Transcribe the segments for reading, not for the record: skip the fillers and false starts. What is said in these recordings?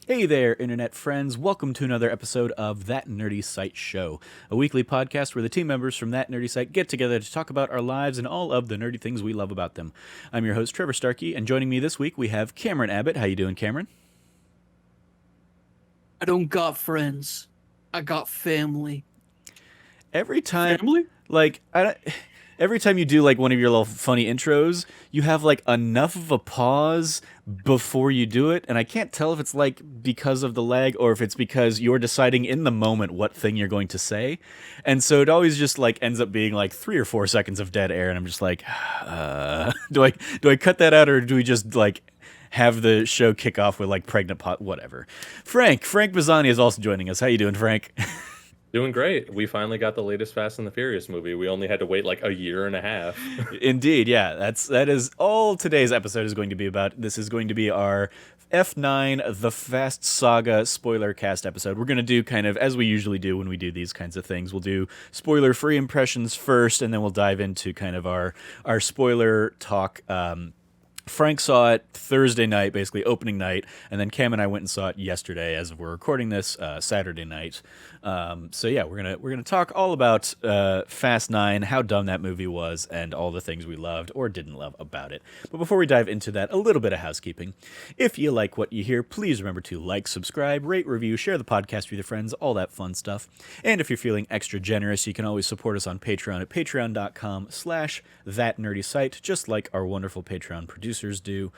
Hey there, internet friends. Welcome to another episode of That Nerdy Site Show, a weekly podcast where the team members from That Nerdy Site get together to talk about our lives and all of the nerdy things we love about them. I'm your host, Trevor Starkey, and joining me this week we have Cameron Abbott. How you doing, Cameron? I don't got friends. I got family. Every time, Family? like, I don't, every time you do like one of your little funny intros, you have like enough of a pause before you do it, and I can't tell if it's like because of the lag or if it's because you're deciding in the moment what thing you're going to say, and so it always just like ends up being like 3 or 4 seconds of dead air, and I'm just like, do I cut that out or do we just like have the show kick off with like pregnant pot whatever. Frank Bazzani is also joining us. How you doing, Frank? Doing great. We finally got the latest Fast and the Furious movie. We only had to wait like a year and a half. Indeed, yeah. That is all today's episode is going to be about. This is going to be our F9 The Fast Saga Spoiler-cast episode. We're going to do kind of as we usually do when we do these kinds of things. We'll do spoiler-free impressions first, and then we'll dive into kind of our spoiler talk. Frank saw it Thursday night, basically opening night, and then Cam and I went and saw it yesterday, as we're recording this, Saturday night. So yeah, we're gonna talk all about Fast 9, how dumb that movie was, and all the things we loved or didn't love about it. But before we dive into that, a little bit of housekeeping. If you like what you hear, please remember to like, subscribe, rate, review, share the podcast with your friends, all that fun stuff. And if you're feeling extra generous, you can always support us on Patreon at patreon.com/thatnerdysite, just like our wonderful Patreon producers do.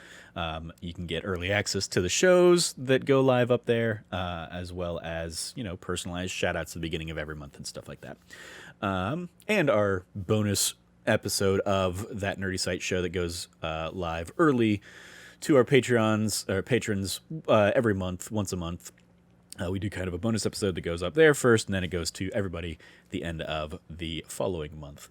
You can get early access to the shows that go live up there, as well as, personalized shout outs at the beginning of every month and stuff like that. And our bonus episode of That Nerdy Site show that goes live early to our patrons every month, once a month. We do kind of a bonus episode that goes up there first, and then it goes to everybody at the end of the following month.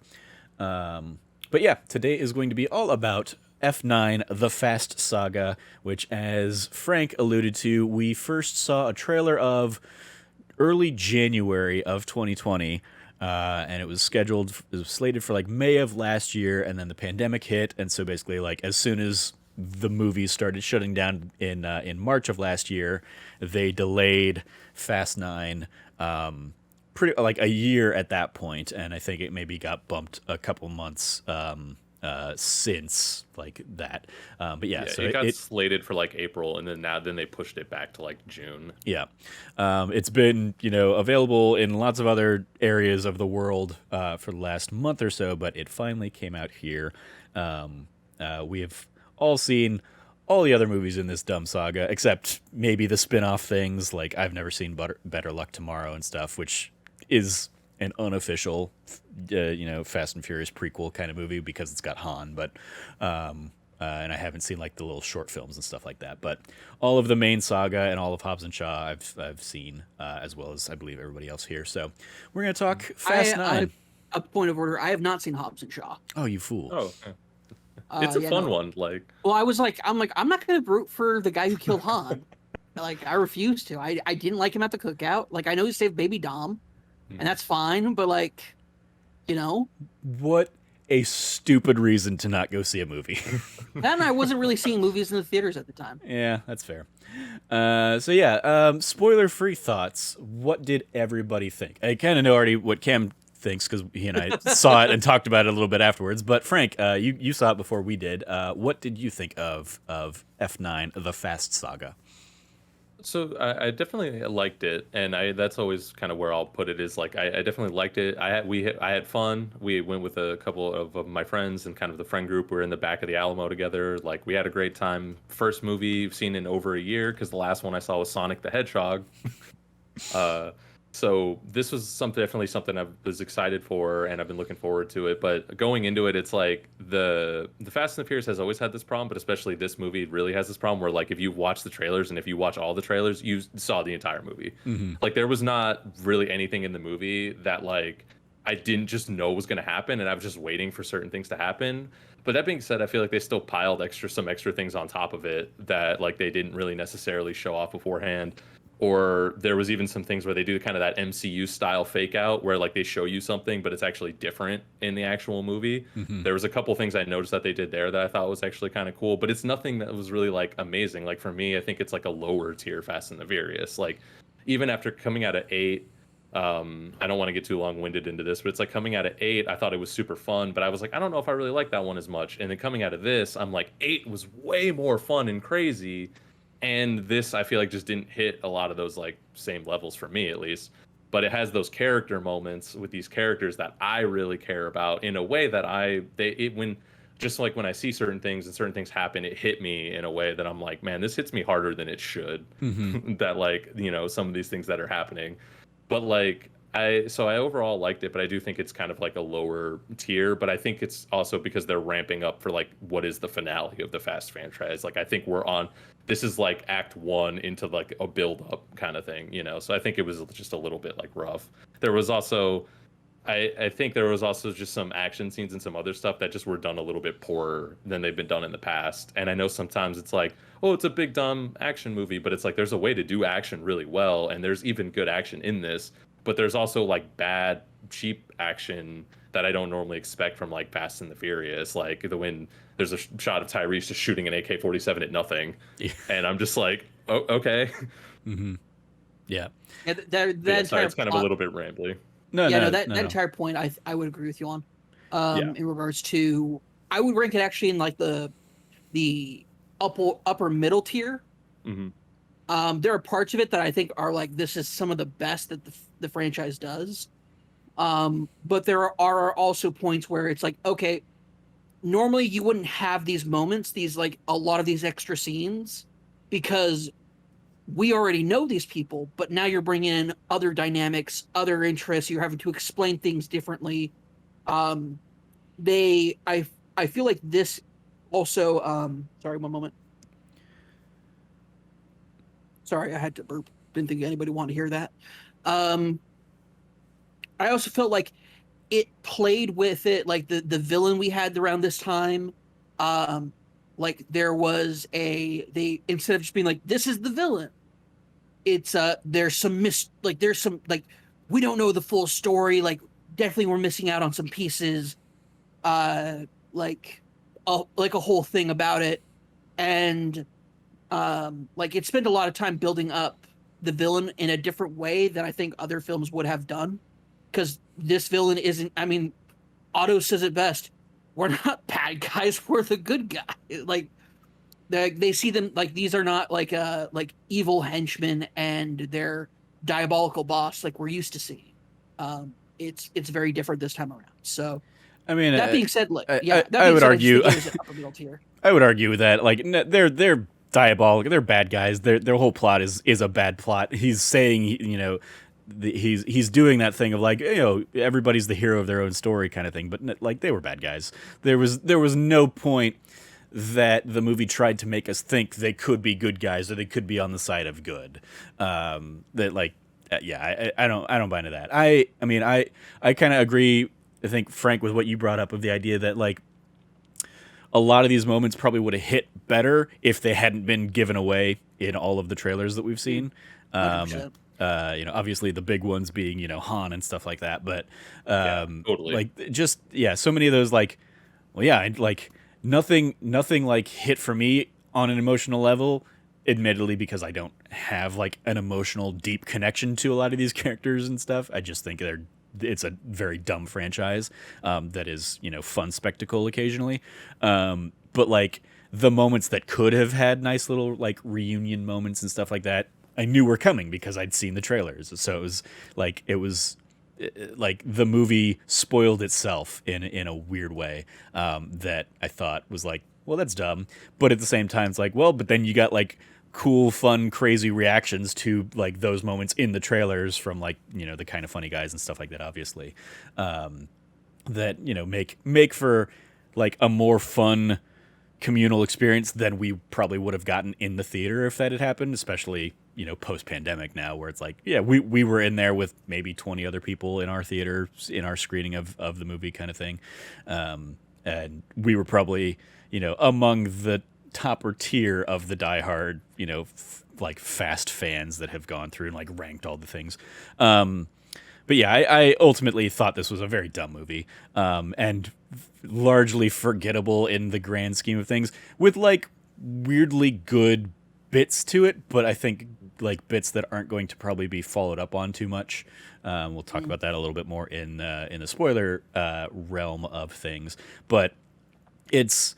But yeah, today is going to be all about F9, The Fast Saga, which, as Frank alluded to, we first saw a trailer of early January of 2020, and it was slated for like May of last year, and then the pandemic hit, and so basically, like, as soon as the movies started shutting down in March of last year, they delayed Fast 9 pretty like a year at that point, and I think it maybe got bumped a couple months since like that. But yeah, so it got slated for like April, and then they pushed it back to like June. Yeah, it's been available in lots of other areas of the world for the last month or so, but it finally came out here. We have all seen all the other movies in this dumb saga, except maybe the spin-off things like I've never seen Better Luck Tomorrow and stuff, which is an unofficial, Fast and Furious prequel kind of movie because it's got Han, but and I haven't seen like the little short films and stuff like that. But all of the main saga and all of Hobbs and Shaw, I've seen, as well as I believe everybody else here. So we're gonna talk Fast 9. A point of order. I have not seen Hobbs and Shaw. Oh, you fool! Oh, it's a fun one. Like, well, I'm not gonna root for the guy who killed Han. Like, I refuse to. I didn't like him at the cookout. Like, I know he saved Baby Dom, and that's fine. But like, what a stupid reason to not go see a movie. and I wasn't really seeing movies in the theaters at the time. Yeah, that's fair. So yeah, spoiler-free thoughts. What did everybody think? I kind of know already what Cam thinks because he and I saw it and talked about it a little bit afterwards. But Frank, you saw it before we did. What did you think of F9, The Fast Saga? so I definitely liked it, and that's always kind of where I'll put it is like I definitely liked it. I had fun. We went with a couple of my friends and kind of the friend group. We were in the back of the Alamo together. Like, we had a great time. First movie I've seen in over a year because the last one I saw was Sonic the Hedgehog. So this was definitely something I was excited for, and I've been looking forward to it. But going into it, it's like the Fast and the Furious has always had this problem, but especially this movie really has this problem where, like, if you watch the trailers and if you watch all the trailers, you saw the entire movie. Mm-hmm. Like, there was not really anything in the movie that, like, I didn't just know was going to happen, and I was just waiting for certain things to happen. But that being said, I feel like they still piled some extra things on top of it that, like, they didn't really necessarily show off beforehand. Or there was even some things where they do kind of that MCU style fake out where like they show you something, but it's actually different in the actual movie. Mm-hmm. There was a couple things I noticed that they did there that I thought was actually kind of cool, but it's nothing that was really like amazing. Like for me, I think it's like a lower tier Fast and the Furious. Like even after coming out of 8, I don't want to get too long-winded into this, but it's like coming out of 8, I thought it was super fun, but I was like, I don't know if I really like that one as much. And then coming out of this, I'm like, 8 was way more fun and crazy. And this, I feel like, just didn't hit a lot of those like same levels for me, at least. But it has those character moments with these characters that I really care about in a way that when just like when I see certain things and certain things happen, it hit me in a way that I'm like, man, this hits me harder than it should. Mm-hmm. That like, some of these things that are happening. But like I overall liked it, but I do think it's kind of like a lower tier. But I think it's also because they're ramping up for like what is the finale of the Fast franchise. Like I think this is like act 1 into like a build up kind of thing, So I think it was just a little bit like rough. There was also I think there was also just some action scenes and some other stuff that just were done a little bit poorer than they've been done in the past. And I know sometimes it's like, oh, it's a big dumb action movie, but it's like there's a way to do action really well, and there's even good action in this, but there's also like bad, cheap action that I don't normally expect from like Fast and the Furious. Like when there's a shot of Tyrese just shooting an AK-47 at nothing, and I'm just like, oh, okay. Mm-hmm. Yeah. Yeah, that Yeah, sorry, entire it's kind of a plot- little bit rambly. that entire point I would agree with you on. Yeah. In regards to, I would rank it actually in like the upper middle tier. Mm-hmm. There are parts of it that I think are like, this is some of the best that the franchise does. But there are also points where it's like, okay, normally you wouldn't have these moments, these like a lot of these extra scenes, because we already know these people, but now you're bringing in other dynamics, other interests. You're having to explain things differently. I feel like this also. Sorry, one moment. Sorry, I had to burp. Didn't think anybody wanted to hear that. I also felt like it played with it, like the villain we had around this time. Like there was they instead of just being like, this is the villain, it's there's some we don't know the full story, like definitely we're missing out on some pieces, like a whole thing about it. And like it spent a lot of time building up the villain in a different way than I think other films would have done, because this villain isn't, I mean, Otto says it best, we're not bad guys, we're the good guy. Like they see them like these are not like evil henchmen and their diabolical boss like we're used to seeing. It's very different this time around. So I mean, that being said, like I would argue. I just think it is an upper middle tier. I would argue that like they're diabolical. They're bad guys. Their whole plot is a bad plot. He's saying, he's doing that thing of like, everybody's the hero of their own story kind of thing. But like they were bad guys. There was no point that the movie tried to make us think they could be good guys or they could be on the side of good. That like, I don't buy into that. I mean, I kind of agree. I think, Frank, with what you brought up of the idea that like a lot of these moments probably would have hit better if they hadn't been given away in all of the trailers that we've seen. 100%. Obviously the big ones being, Han and stuff like that. But totally. like just, so many of those like, well, yeah, like nothing like hit for me on an emotional level, admittedly, because I don't have like an emotional deep connection to a lot of these characters and stuff. I just think it's a very dumb franchise that is, fun spectacle occasionally. But like the moments that could have had nice little like reunion moments and stuff like that, I knew were coming because I'd seen the trailers. So it was like the movie spoiled itself in a weird way that I thought was like, well, that's dumb. But at the same time, it's like, well, but then you got like cool, fun, crazy reactions to like those moments in the trailers from like, the kind of funny guys and stuff like that, obviously, that, make for like a more fun communal experience than we probably would have gotten in the theater if that had happened, especially, post-pandemic now, where it's like, yeah, we were in there with maybe 20 other people in our theater, in our screening of the movie kind of thing. And we were probably, among the topper tier of the diehard, like Fast fans that have gone through and like ranked all the things. But yeah, I ultimately thought this was a very dumb movie, and largely forgettable in the grand scheme of things, with like weirdly good bits to it, but I think like bits that aren't going to probably be followed up on too much. We'll talk about that a little bit more in the spoiler realm of things, but it's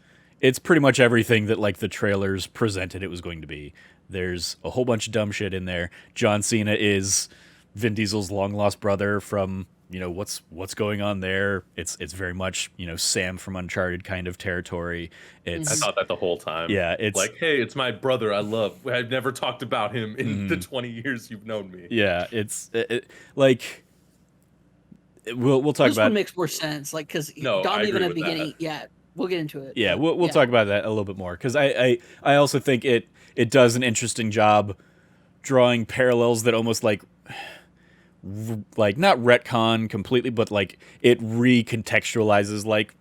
pretty much everything that like the trailers presented it was going to be. There's a whole bunch of dumb shit in there. John Cena is Vin Diesel's long lost brother from, you know, what's going on there. It's very much, you know, Sam from Uncharted kind of territory. I thought that the whole time. Yeah, it's like, hey, it's my brother I love. I've never talked about him in the 20 years you've known me. Yeah, like we'll talk this about. One makes more sense, like because Dom even at the beginning. Yeah, we'll get into it. Yeah, we'll talk about that a little bit more because I also think it does an interesting job drawing parallels that almost like not retcon completely, but like it recontextualizes like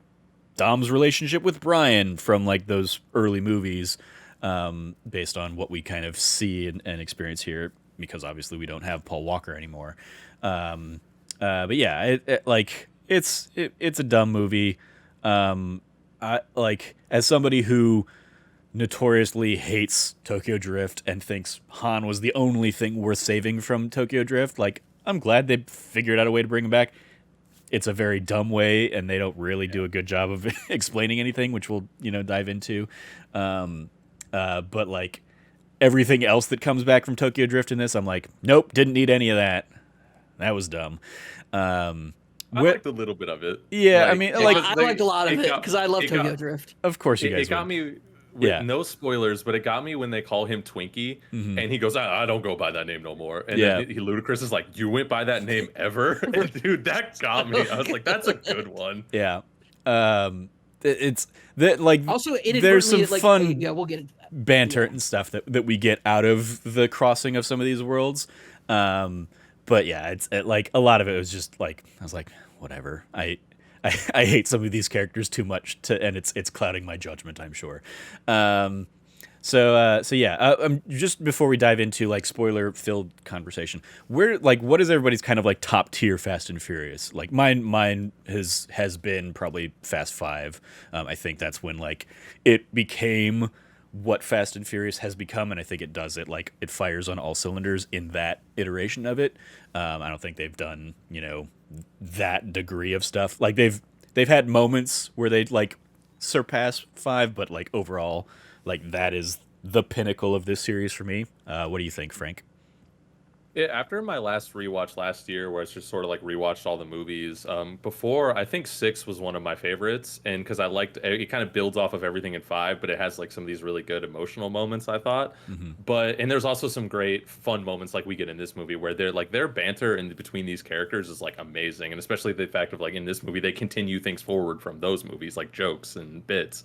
Dom's relationship with Brian from like those early movies, based on what we kind of see and experience here, because obviously we don't have Paul Walker anymore. But yeah, it's a dumb movie. I like, as somebody who notoriously hates Tokyo Drift and thinks Han was the only thing worth saving from Tokyo Drift, like, I'm glad they figured out a way to bring him back. It's a very dumb way, and they don't really do a good job of explaining anything, which we'll, you know, dive into. But like everything else that comes back from Tokyo Drift in this, I'm like, nope, didn't need any of that. That was dumb. I liked a little bit of it. Yeah, I mean, like, I liked a lot of it because I love Tokyo Drift. Of course, you guys. It got me. No spoilers, but it got me when they call him Twinkie, and he goes, I don't go by that name no more. And then Ludacris is like, you went by that name ever? And dude, that got me. I was like, that's a good one. Yeah. It's that, like, also there's some like, fun we'll get into that. Banter and stuff that we get out of the crossing of some of these worlds. But yeah, like a lot of it was just like, I was like, whatever. I hate some of these characters too much and it's clouding my judgment, I'm sure. So yeah, just before we dive into like spoiler-filled conversation, what is everybody's kind of like top tier Fast and Furious? Like mine has been probably Fast 5. I think that's when like it became what Fast and Furious has become, and I think it does it, like, it fires on all cylinders in that iteration of it. I don't think they've done, you know, that degree of stuff. Like they've had moments where they'd like surpass 5, but like overall, like that is the pinnacle of this series for me. What do you think, Frank? Yeah, after my last rewatch last year, where I just sort of like rewatched all the movies, before, I think 6 was one of my favorites, and because I liked it, kind of builds off of everything in 5, but it has like some of these really good emotional moments, I thought. And there's also some great fun moments like we get in this movie where they're like their banter in between these characters is like amazing, and especially the fact of like in this movie they continue things forward from those movies, like jokes and bits.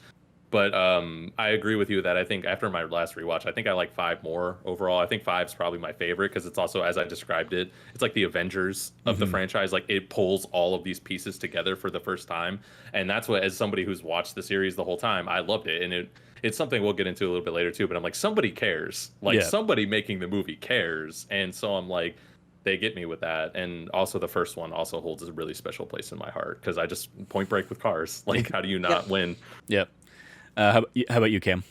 But I agree with you that I think after my last rewatch, I think I like 5 more overall. I think 5's probably my favorite because it's also, as I described it, it's like the Avengers of the franchise. Like it pulls all of these pieces together for the first time. And that's what, as somebody who's watched the series the whole time, I loved it. And it's something we'll get into a little bit later too. But I'm like, somebody cares. Like somebody making the movie cares. And so I'm like, they get me with that. And also the first one also holds a really special place in my heart because I just Point Break with cars. Like, how do you not win? Yep. How about you, Cam?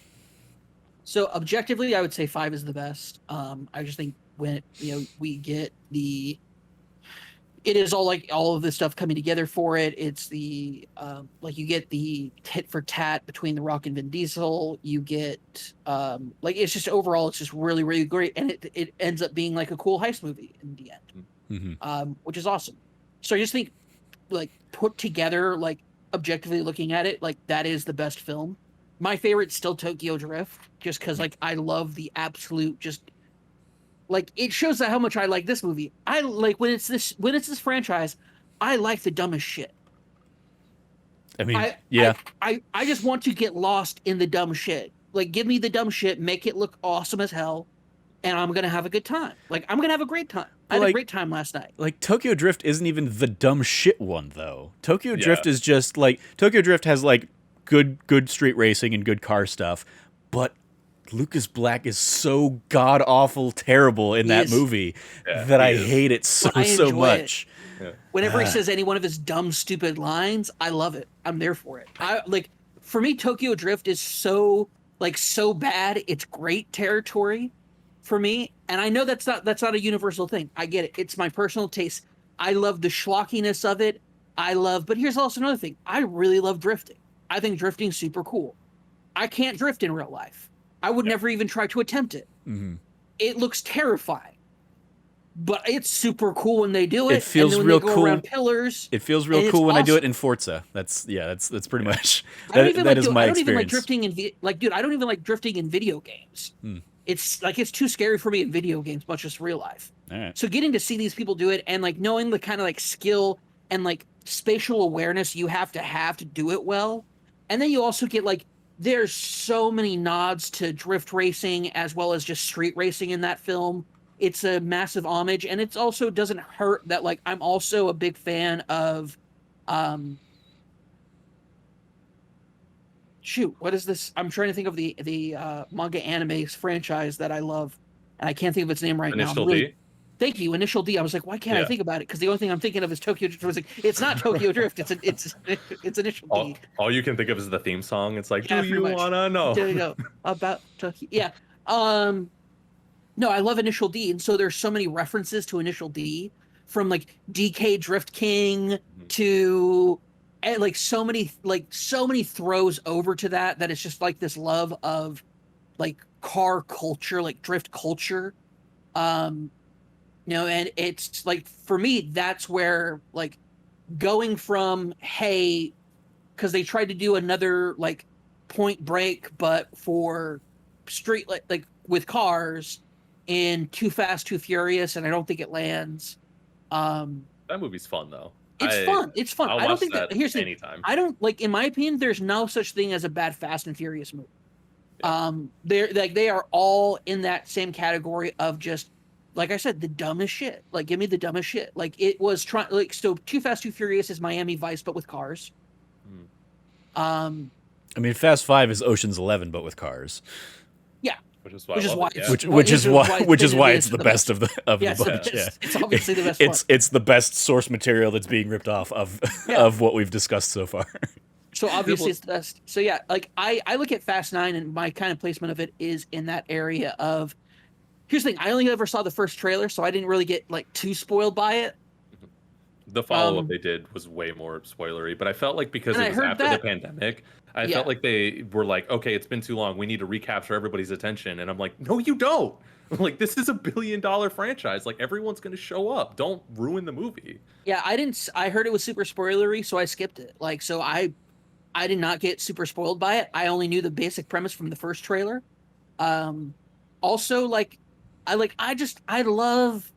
So objectively, I would say 5 is the best. I just think when we get it is all like all of this stuff coming together for it. It's the like you get the tit for tat between The Rock and Vin Diesel. You get like it's just overall it's just really really great, and it ends up being like a cool heist movie in the end, which is awesome. So I just think like put together, like objectively looking at it, like that is the best film. My favorite's still Tokyo Drift, just because like I love the absolute just like it shows that how much I like this movie. I like when it's this franchise, I like the dumbest shit. I mean, I just want to get lost in the dumb shit. Like give me the dumb shit, make it look awesome as hell, and I'm gonna have a good time. Like I'm gonna have a great time. I had a great time last night. Like Tokyo Drift isn't even the dumb shit one though. Tokyo Drift is just like Tokyo Drift has like good street racing and good car stuff, but Lucas Black is so god awful terrible in that movie that I hate it so much. Yeah. Whenever he says any one of his dumb, stupid lines, I love it. I'm there for it. For me, Tokyo Drift is so bad, it's great territory for me. And I know that's not a universal thing. I get it. It's my personal taste. I love the schlockiness of it. But here's also another thing. I really love drifting. I think drifting's super cool. I can't drift in real life. I would never even try to attempt it. Mm-hmm. It looks terrifying, but it's super cool when they do it. It feels and then real when they go cool. Around pillars. It feels real cool when I do it in Forza. That's pretty much that is my experience. I don't even like drifting dude. I don't even like drifting in video games. It's too scary for me in video games, much as real life. All right. So getting to see these people do it and like knowing the kind of like skill and like spatial awareness you have to do it well, and then you also get like. There's so many nods to drift racing as well as just street racing in that film. It's a massive homage, and it also doesn't hurt that like I'm also a big fan of what is this? I'm trying to think of the manga anime franchise that I love, and I can't think of its name right now. Initial D? Thank you, Initial D. I was like, why can't I think about it? Because the only thing I'm thinking of is Tokyo Drift. I was like, it's not Tokyo Drift. It's Initial D. All you can think of is the theme song. It's like, Yeah, do you wanna know? There you go. About Tokyo. Yeah. No, I love Initial D, and so there's so many references to Initial D, from like DK Drift King to and like so many throws over to that it's just like this love of like car culture, like drift culture. And it's like for me, that's where like going from because they tried to do another like Point Break, but for street like with cars in Too Fast, Too Furious, and I don't think it lands. That movie's fun though. It's fun. I'll I don't think watch that here's the anytime. I don't like, in my opinion, there's no such thing as a bad Fast and Furious movie. Yeah. They are all in that same category of just, like I said, the dumbest shit. Like, give me the dumbest shit. Like, it was so Too Fast, Too Furious is Miami Vice, but with cars. I mean, Fast 5 is Ocean's 11, but with cars. Yeah. Which is why it's the best of the bunch. Yeah. It's obviously the best one. It's the best source material that's being ripped off of what we've discussed so far. So obviously it's the best. So yeah, like I look at Fast 9 and my kind of placement of it is in that area of, here's the thing, I only ever saw the first trailer, so I didn't really get like too spoiled by it. The follow-up they did was way more spoilery, but I felt like because it was after the pandemic, I felt like they were like, okay, it's been too long. We need to recapture everybody's attention. And I'm like, no, you don't. Like, this is $1 billion franchise. Like, everyone's going to show up. Don't ruin the movie. Yeah, I heard it was super spoilery, so I skipped it. Like, so I did not get super spoiled by it. I only knew the basic premise from the first trailer. Also, like, I love,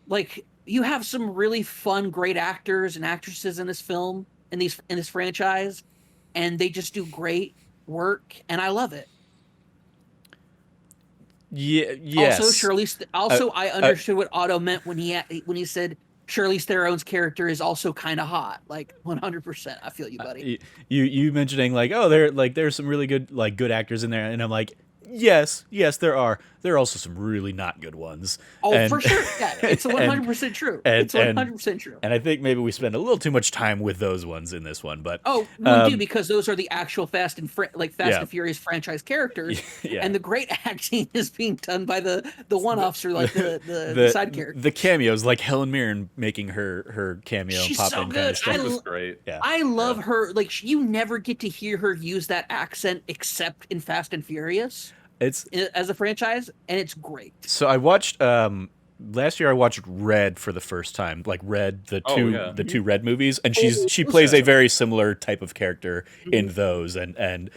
like, you have some really fun, great actors and actresses in this film, in this franchise, and they just do great work, and I love it. Yeah. Yes. Also, I understood what Otto meant when he said Charlize Theron's character is also kind of hot. Like 100%. I feel you, buddy. You mentioning like, oh, there's some really good actors in there, and I'm like, yes, there are. There are also some really not good ones. Oh, for sure. Yeah, it's 100% true. It's 100% true. And I think maybe we spend a little too much time with those ones in this one, but we do, because those are the actual Fast and Furious franchise characters, and the great acting is being done by the one officer, like the side character. The cameos, like Helen Mirren making her cameo. She's pop so in good. kind of stuff. It was great. Yeah. I love her. Like, you never get to hear her use that accent except in Fast and Furious. As a franchise, and it's great. So I watched last year. I watched Red for the first time, like Red, the two Red movies, and she plays a very similar type of character in those, and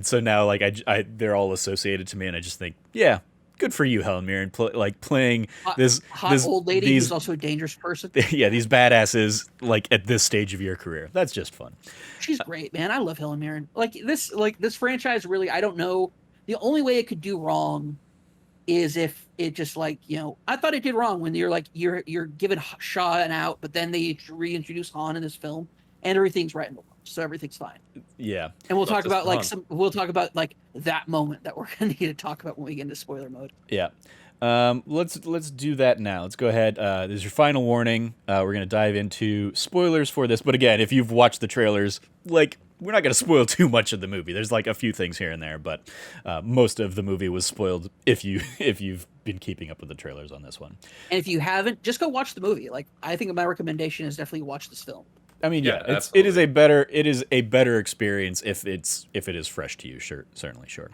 so now like I they're all associated to me, and I just think, yeah, good for you, Helen Mirren, playing this old lady who's also a dangerous person. Yeah, these badasses like at this stage of your career. That's just fun. She's great, man. I love Helen Mirren. Like this franchise really. I don't know. The only way it could do wrong is if it just like, I thought it did wrong when you're giving Shaw an out, but then they reintroduce Han in this film, and everything's right in the world. so everything's fine. Yeah. And we'll Lots talk of about like fun. we'll talk about like that moment that we're gonna need to talk about when we get into spoiler mode. Yeah. Let's do that now. Let's go ahead. This is your final warning. We're gonna dive into spoilers for this, but again, if you've watched the trailers, like we're not gonna spoil too much of the movie. There's like a few things here and there, but most of the movie was spoiled if you've been keeping up with the trailers on this one. And if you haven't, just go watch the movie. Like I think my recommendation is definitely watch this film. I mean, yeah, Yeah, it is a better experience if it is fresh to you. Sure, certainly, sure.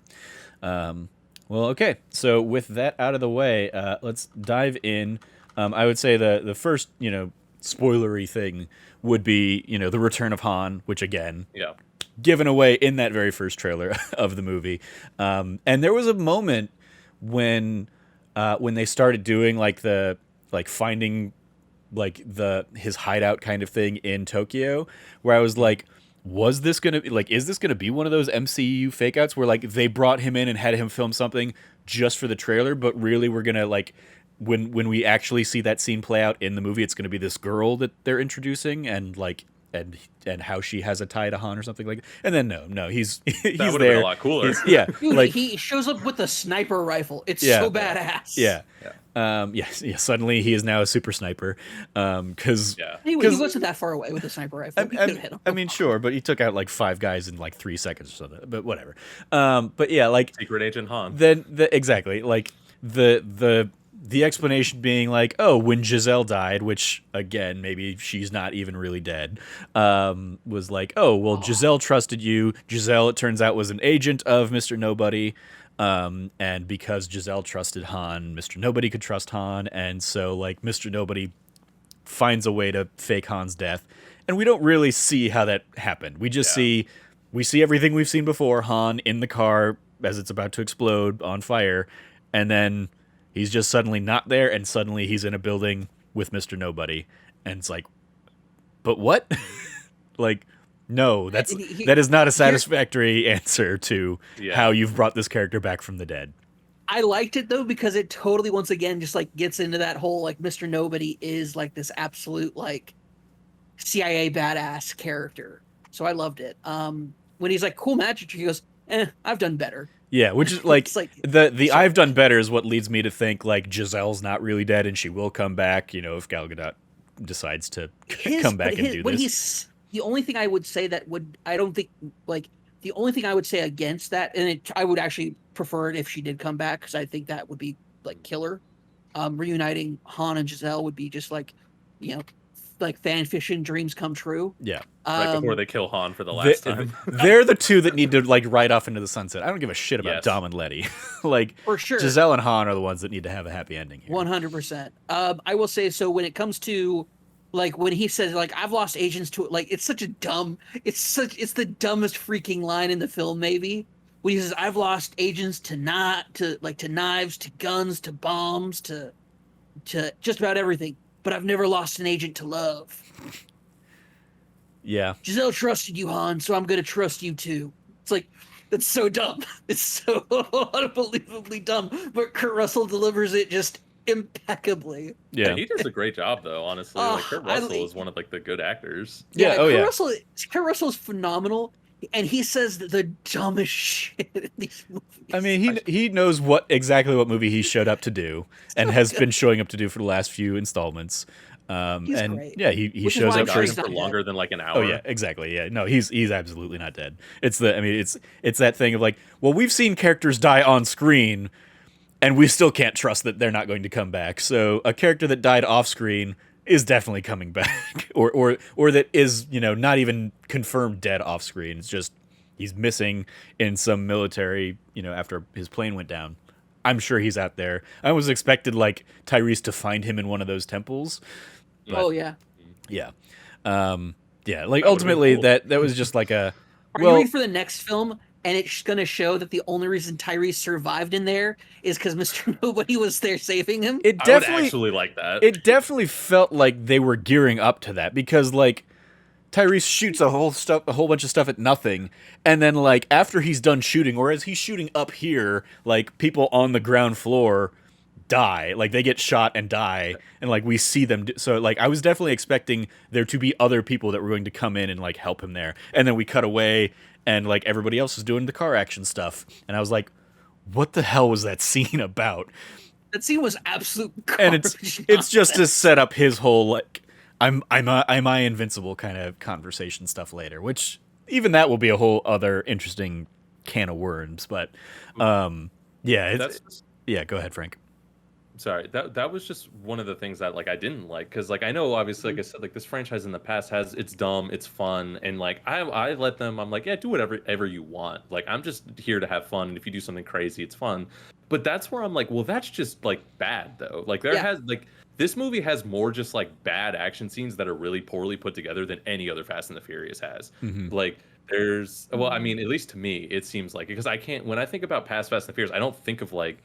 Well, okay. So with that out of the way, let's dive in. I would say the first spoilery thing would be the return of Han, which again, Yeah. given away in that very first trailer of the movie. And there was a moment when they started doing finding his hideout kind of thing in Tokyo, where I was like, is this gonna be one of those MCU fake outs where like they brought him in and had him film something just for the trailer, but really we're gonna like when we actually see that scene play out in the movie, it's gonna be this girl that they're introducing and like and how she has a tie to Han or something like that. And then no, he's That would have there. been a lot cooler. Yeah, Dude, like he shows up with a sniper rifle. It's Yeah. so badass. yeah. Yeah. Yes. Suddenly he is now a super sniper. Because Yeah. Anyway, he 'Cause- wasn't that far away with a sniper rifle. He could have hit him. I mean, sure, but he took out like 5 guys in like 3 seconds or something. But whatever. But yeah, like Secret Agent Han. then exactly like the explanation being like, oh, when Giselle died, which again maybe she's not even really dead, was like, oh well, Giselle trusted you. Giselle, it turns out, was an agent of Mr. Nobody. And because Giselle trusted Han, Mr. Nobody could trust Han, and so like Mr. Nobody finds a way to fake Han's death, and we don't really see how that happened. We just see everything we've seen before: Han in the car as it's about to explode on fire, and then he's just suddenly not there, and suddenly he's in a building with Mr. Nobody, and it's like, but what? Like, no, that is not a satisfactory answer to how you've brought this character back from the dead. I liked it though because it totally once again just like gets into that whole like Mr. Nobody is like this absolute like CIA badass character. So I loved it. When he's like, cool magic, he goes, I've done better. Yeah, which is like, It's like the I've done better is what leads me to think like Giselle's not really dead and she will come back, if Gal Gadot decides to come back and do this. The only thing I would say that would I don't think like the only thing I would say against that, and I would actually prefer it if she did come back because I think that would be like killer. Reuniting Han and Giselle would be just like, like fan fiction dreams come true. Yeah. Right before they kill Han for the last time. They're the two that need to like ride off into the sunset. I don't give a shit about Dom and Letty. Like For sure. Giselle and Han are the ones that need to have a happy ending here. 100%. I will say so when it comes to like when he says like I've lost agents to it, like it's the dumbest freaking line in the film maybe. When he says I've lost agents to knives, to guns, to bombs, to just about everything, but I've never lost an agent to love. Yeah. Giselle trusted you, Han, so I'm gonna trust you too. It's like that's so dumb. It's so unbelievably dumb. But Kurt Russell delivers it just impeccably. Yeah. He does a great job though, honestly. Like Kurt Russell is one of like the good actors. Yeah. Kurt Russell is phenomenal, and he says the dumbest shit in these movies. I mean, he knows exactly what movie he showed up to do and has been showing up to do for the last few installments. He's and great. yeah, he Which is shows why up I'm for sure For longer than like an hour. Oh yeah, exactly. Yeah, no, he's absolutely not dead. It's that thing of like, well, we've seen characters die on screen, and we still can't trust that they're not going to come back. So a character that died off screen is definitely coming back, or that is not even confirmed dead off screen. It's just he's missing in some military after his plane went down. I'm sure he's out there. I was expected like Tyrese to find him in one of those temples. But, Oh yeah. Yeah. Like ultimately cool. that was just like a Are you ready for the next film? And it's going to show that the only reason Tyrese survived in there is because Mr. Nobody was there saving him. it I would definitely actually like that. it definitely felt like they were gearing up to that because like Tyrese shoots a whole bunch of stuff at nothing, and then like after he's done shooting, or as he's shooting up here, like people on the ground floor die. Like they get shot and die, and like we see them. So like I was definitely expecting there to be other people that were going to come in and like help him there, and then we cut away, and like everybody else is doing the car action stuff, and I was like, what the hell was that scene about? That scene was absolute And garbage it's just to nonsense. set up his whole like am I invincible kind of conversation stuff later, which even that will be a whole other interesting can of worms. But yeah, That's yeah. Go ahead, Frank. sorry. That was just one of the things that like I didn't like because like I know obviously like I said like this franchise in the past has it's dumb, it's fun, and like I let them. I'm like yeah, do whatever ever you want. Like I'm just here to have fun, and if you do something crazy, it's fun. But that's where I'm like, well, that's just like bad though. Like there Yeah. has like this movie has more just like bad action scenes that are really poorly put together than any other Fast and the Furious has. Mm-hmm. Like there's well, I mean, at least to me, it seems like because I can't when I think about past Fast and the Furious, I don't think of like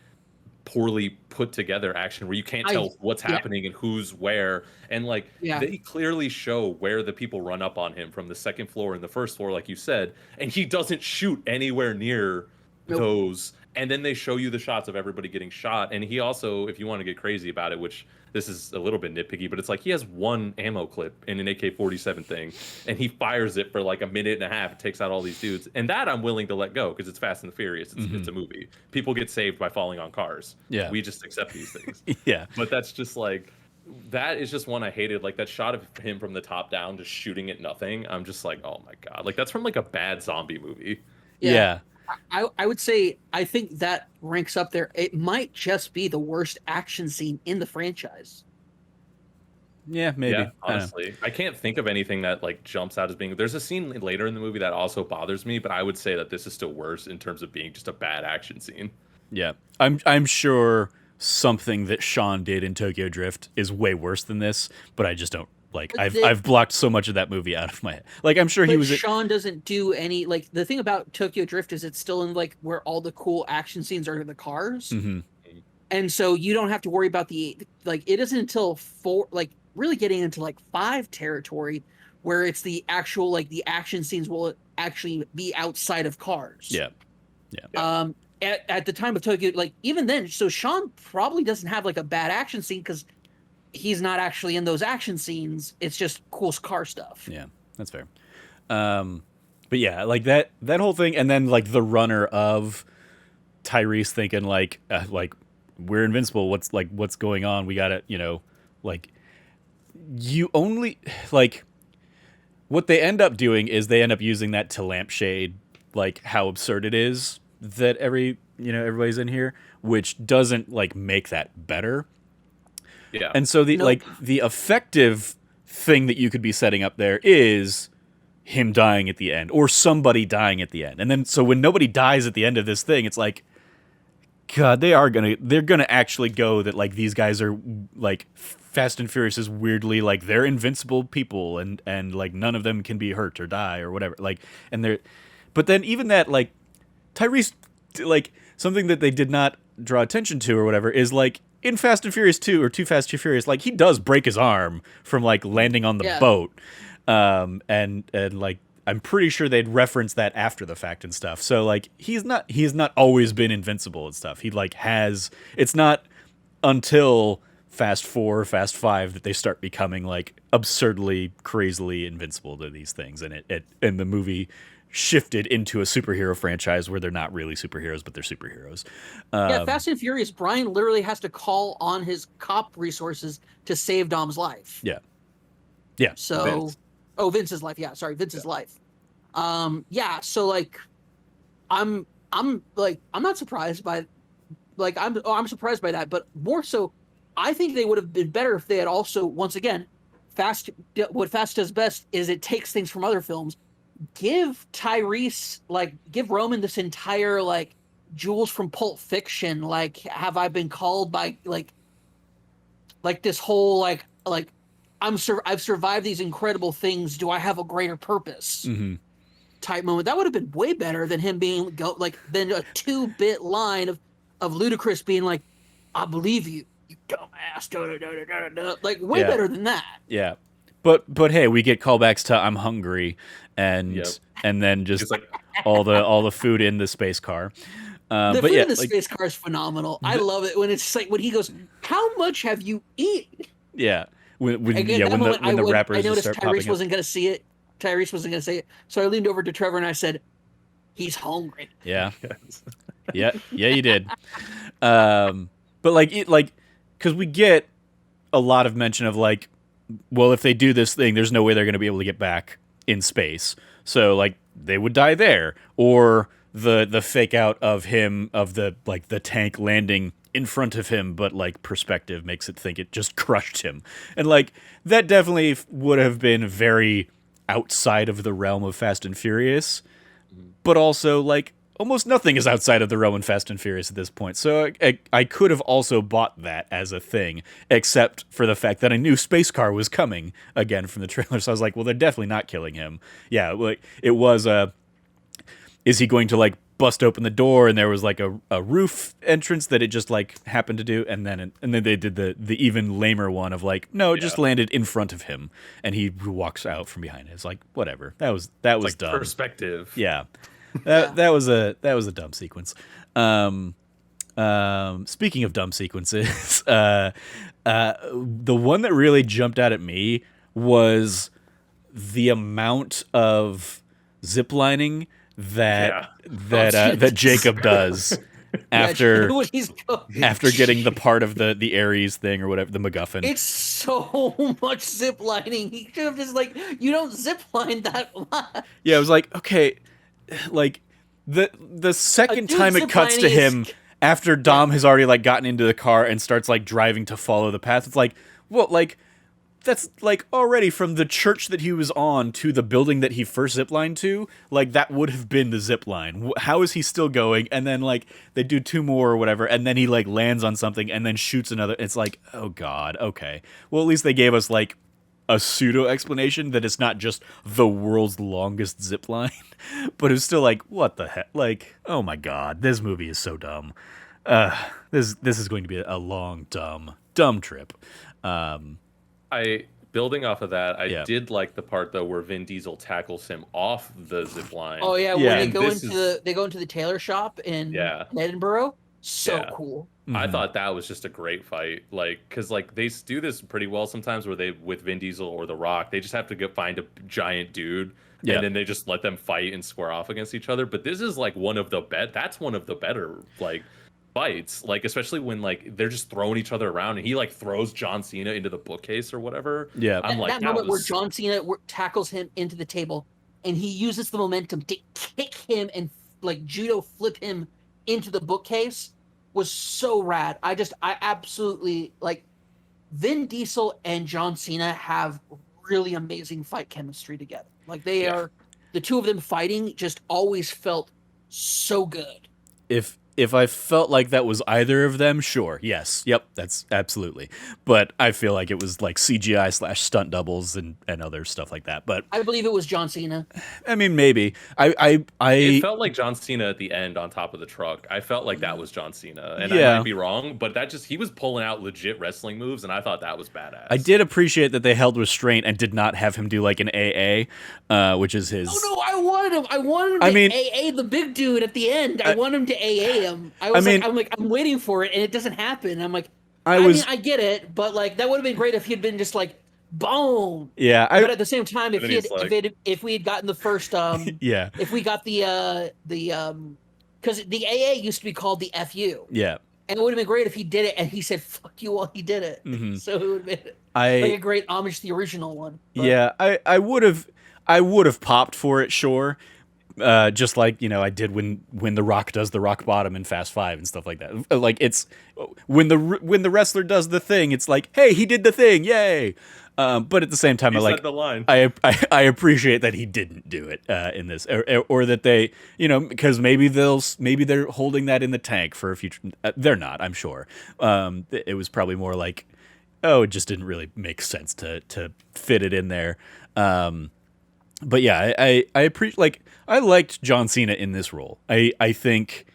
poorly put together action where you can't I tell what's yeah, happening and who's where and like yeah. they clearly show where the people run up on him from the second floor and the first floor like you said and he doesn't shoot anywhere near Nope. those and then they show you the shots of everybody getting shot and he also if you want to get crazy about it which this is a little bit nitpicky but it's like he has one ammo clip in an AK-47 thing and he fires it for like a minute and a half it takes out all these dudes and that I'm willing to let go because it's Fast and the Furious it's a movie people get saved by falling on cars Yeah. we just accept these things Yeah. but that's just like that is just one I hated like that shot of him from the top down just shooting at nothing I'm just like oh my god like that's from like a bad zombie movie Yeah. I would say I think that ranks up there. It might just be the worst action scene in the franchise. Yeah. Maybe. yeah I don't know. honestly I can't think of anything that like jumps out as being there's a scene later in the movie that also bothers me but I would say that this is still worse in terms of being just a bad action scene. Yeah. I'm sure something that Sean did in Tokyo Drift is way worse than this, but I just don't like But I've blocked so much of that movie out of my head. Like I'm sure he But was Sean doesn't do any like the thing about Tokyo Drift is it's still in like where all the cool action scenes are in the cars. Mhm. And so you don't have to worry about the like it isn't until four like really getting into like five territory where it's the actual like the action scenes will actually be outside of cars. Yeah. At the time of Tokyo, like even then, so Sean probably doesn't have like a bad action scene because he's not actually in those action scenes. It's just cool car stuff. Yeah. That's fair. But yeah, like that whole thing and then like the runner of Tyrese thinking like we're invincible. What's going on? We got to, like you only like what they end up doing is they end up using that to lampshade like how absurd it is that everybody's in here, which doesn't like make that better. Yeah. And so Nope. the effective thing that you could be setting up there is him dying at the end or somebody dying at the end. And then so when nobody dies at the end of this thing, it's like God, they're gonna actually go that like these guys are like Fast and Furious is weirdly like they're invincible people and like none of them can be hurt or die or whatever. Like and they're but then even that like Tyrese like something that they did not draw attention to or whatever is like in Fast and Furious 2 or Too Fast Too Furious like he does break his arm from like landing on the Yeah. boat. And like I'm pretty sure they'd reference that after the fact and stuff. So like he's not always been invincible and stuff. He like has it's not until Fast 4, Fast 5 that they start becoming like absurdly crazily invincible to these things and the movie shifted into a superhero franchise where they're not really superheroes but they're superheroes. Yeah, Fast and Furious, Brian literally has to call on his cop resources to save Dom's life. Yeah. Yeah. So, Vince. Vince's life. Yeah, sorry, Vince's life. Yeah. So like, I'm not surprised by, like I'm surprised by that, but more so, I think they would have been better if they had also once again, what Fast does best is it takes things from other films. Give Roman this entire like Jules from Pulp Fiction, like have I been called by like this whole like I've survived these incredible things. Do I have a greater purpose? Mm-hmm. Type moment. That would have been way better than him being than a 2-bit line of Ludacris being like, "I believe you, you dumbass." Da, da, da, da, da, da. Like way better than that. Yeah. But hey, we get callbacks to I'm hungry and Yep. and then just It's like all the food in the space car. The But food yeah, in the like space car is phenomenal. I love it when it's just like when he goes, "How much have you eaten?" yeah, when Again, yeah that moment, when the I rappers just noticed start popping Tyrese up. wasn't going to see it. Tyrese wasn't going to say it, so I leaned over to Trevor and I said, "He's hungry." Yeah, Yes. yeah, you did. But like because we get a lot of mention of like, well, if they do this thing, there's no way they're going to be able to get back in space. So like they would die there, or the fake out of him of the like the tank landing in front of him, but like perspective makes it think it just crushed him, and like that definitely would have been very outside of the realm of Fast and Furious, but also like almost nothing is outside of the realm of Fast and Furious at this point. So I could have also bought that as a thing, except for the fact that I knew Space Car was coming again from the trailer. So I was like, well, they're definitely not killing him. Yeah, like it was is he going to like bust open the door and there was like a roof entrance that it just like happened to do, and then they did the even lamer one of like, no, it just Yeah. landed in front of him and he walks out from behind it. It's like whatever. That was It's like dumb. perspective. Yeah. Yeah. That was a dumb sequence. Speaking of dumb sequences, the one that really jumped out at me was the amount of ziplining Yeah. that Jacob does after When he's going- after getting the part of the Ares thing or whatever, the MacGuffin. It's so much zip lining. He should have just like, you don't zip line that much. Yeah, I was like, okay, like the second dude time it cuts to ziplining is- him after Dom has already like gotten into the car and starts like driving to follow the path. It's like, well, like that's like already from the church that he was on to the building that he first ziplined to, like that would have been the zip line. How is he still going? And then like they do two more or whatever, and then he like lands on something and then shoots another. It's like, oh god, okay. Well, at least they gave us like a pseudo explanation that it's not just the world's longest zip line, but it's still like, what the heck? Like, oh my god, this movie is so dumb. This is going to be a long dumb trip. Building off of that, I Yeah. did like the part though where Vin Diesel tackles him off the zip line. Oh yeah, Yeah, when and they go into the tailor shop in Yeah. Edinburgh. So Yeah. cool. I Mhm. thought that was just a great fight, like because like they do this pretty well sometimes, where they with Vin Diesel or The Rock, they just have to go find a giant dude, Yeah. and then they just let them fight and square off against each other. But this is like one of the that's one of the better like fights, like especially when like they're just throwing each other around, and he like throws John Cena into the bookcase or whatever. Yeah. I'm like That moment where was- John Cena tackles him into the table, and he uses the momentum to kick him and like judo flip him into the bookcase was so rad. I absolutely like Vin Diesel and John Cena have really amazing fight chemistry together. Like they Yeah. are the two of them fighting just always felt so good. If I felt like that was either of them, sure, yes, yep, that's absolutely. But I feel like it was like CGI / stunt doubles and other stuff like that. But I believe it was John Cena. I mean, maybe It I felt like John Cena at the end on top of the truck. I felt like that was John Cena, and Yeah. I might be wrong, but that just he was pulling out legit wrestling moves, and I thought that was badass. I did appreciate that they held restraint and did not have him do like an AA, which is his. Oh no, I wanted him. I wanted him I to mean- AA the big dude at the end. I want him to AA him. I'm waiting for it, and it doesn't happen. I'm like, I mean, I get it, but like that would have been great if he had been just like, boom. Yeah, But at the same time, if And he then had, he's like- if we had gotten the first, yeah, if we got the because the AA used to be called the FU, yeah. and it would have been great if he did it and he said "fuck you" while he did it. Mhm. So it would have been like a I great homage to the original one. But yeah, I would have popped for it, sure. Just like, you know, I did when The Rock does the rock bottom in Fast 5 and stuff like that. Like it's when the wrestler does the thing, it's like, hey, he did the thing, yay! But at the same time, He I like said the line. I appreciate that he didn't do it in this, or that they, you know, because maybe they're holding that in the tank for a future. They're not, I'm sure. It was probably more like, oh, it just didn't really make sense to fit it in there. But yeah, I appreciate, like, I liked John Cena in this role. I think,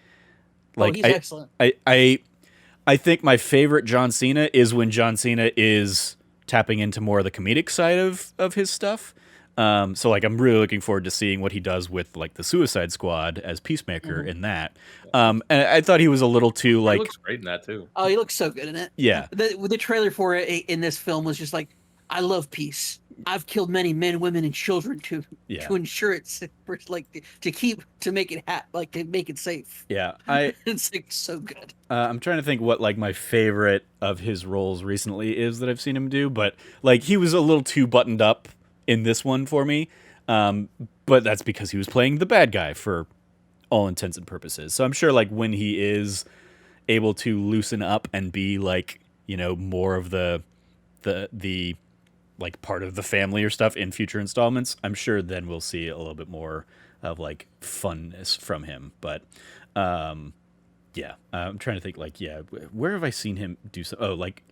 like, he's excellent. I think my favorite John Cena is when John Cena is tapping into more of the comedic side of his stuff. So like I'm really looking forward to seeing what he does with like the Suicide Squad as Peacemaker in that. And I thought he was a little too He like looks great in that too. Oh, he looks so good in it. yeah. The trailer for it in this film was just like, I love peace. I've killed many men, women, and children Yeah. to ensure it's like to make it like to make it safe. Yeah. It's like so good. I'm trying to think what like my favorite of his roles recently is that I've seen him do, but like he was a little too buttoned up in this one for me. But that's because he was playing the bad guy for all intents and purposes. So I'm sure like when he is able to loosen up and be like, you know, more of the like part of the family or stuff in future installments, I'm sure then we'll see a little bit more of like funness from him. But yeah, I'm trying to think like, yeah, where have I seen him do so? Oh, like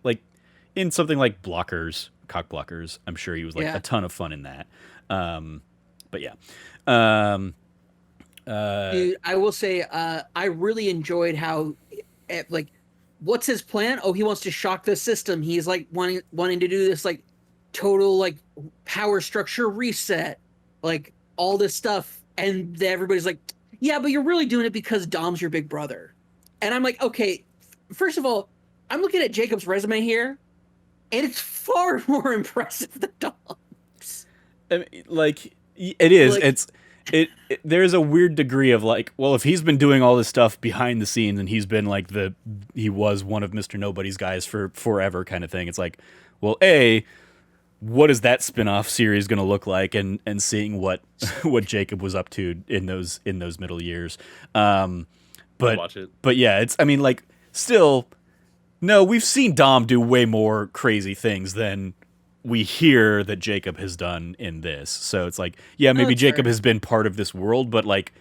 in something like Cock Blockers. I'm sure he was like a ton of fun in that. But yeah. Dude, I will say, I really enjoyed how, like, what's his plan? Oh, he wants to shock the system. He's like wanting to do this like total like power structure reset, like all this stuff, and everybody's like, yeah, but you're really doing it because Dom's your big brother. And I'm like, okay, first of all, I'm looking at Jacob's resume here, and it's far more impressive than Dom's. I mean, like it is. Like, There's a weird degree of like, well, if he's been doing all this stuff behind the scenes and he's been like he was one of Mr. Nobody's guys for forever kind of thing. It's like, well, what is that spin-off series going to look like, and seeing what Jacob was up to in those middle years. Watch it. But yeah, it's, I mean, like, still, no, we've seen Dom do way more crazy things than we hear that Jacob has done in this. So it's like, yeah, maybe Jacob has been part of this world, but like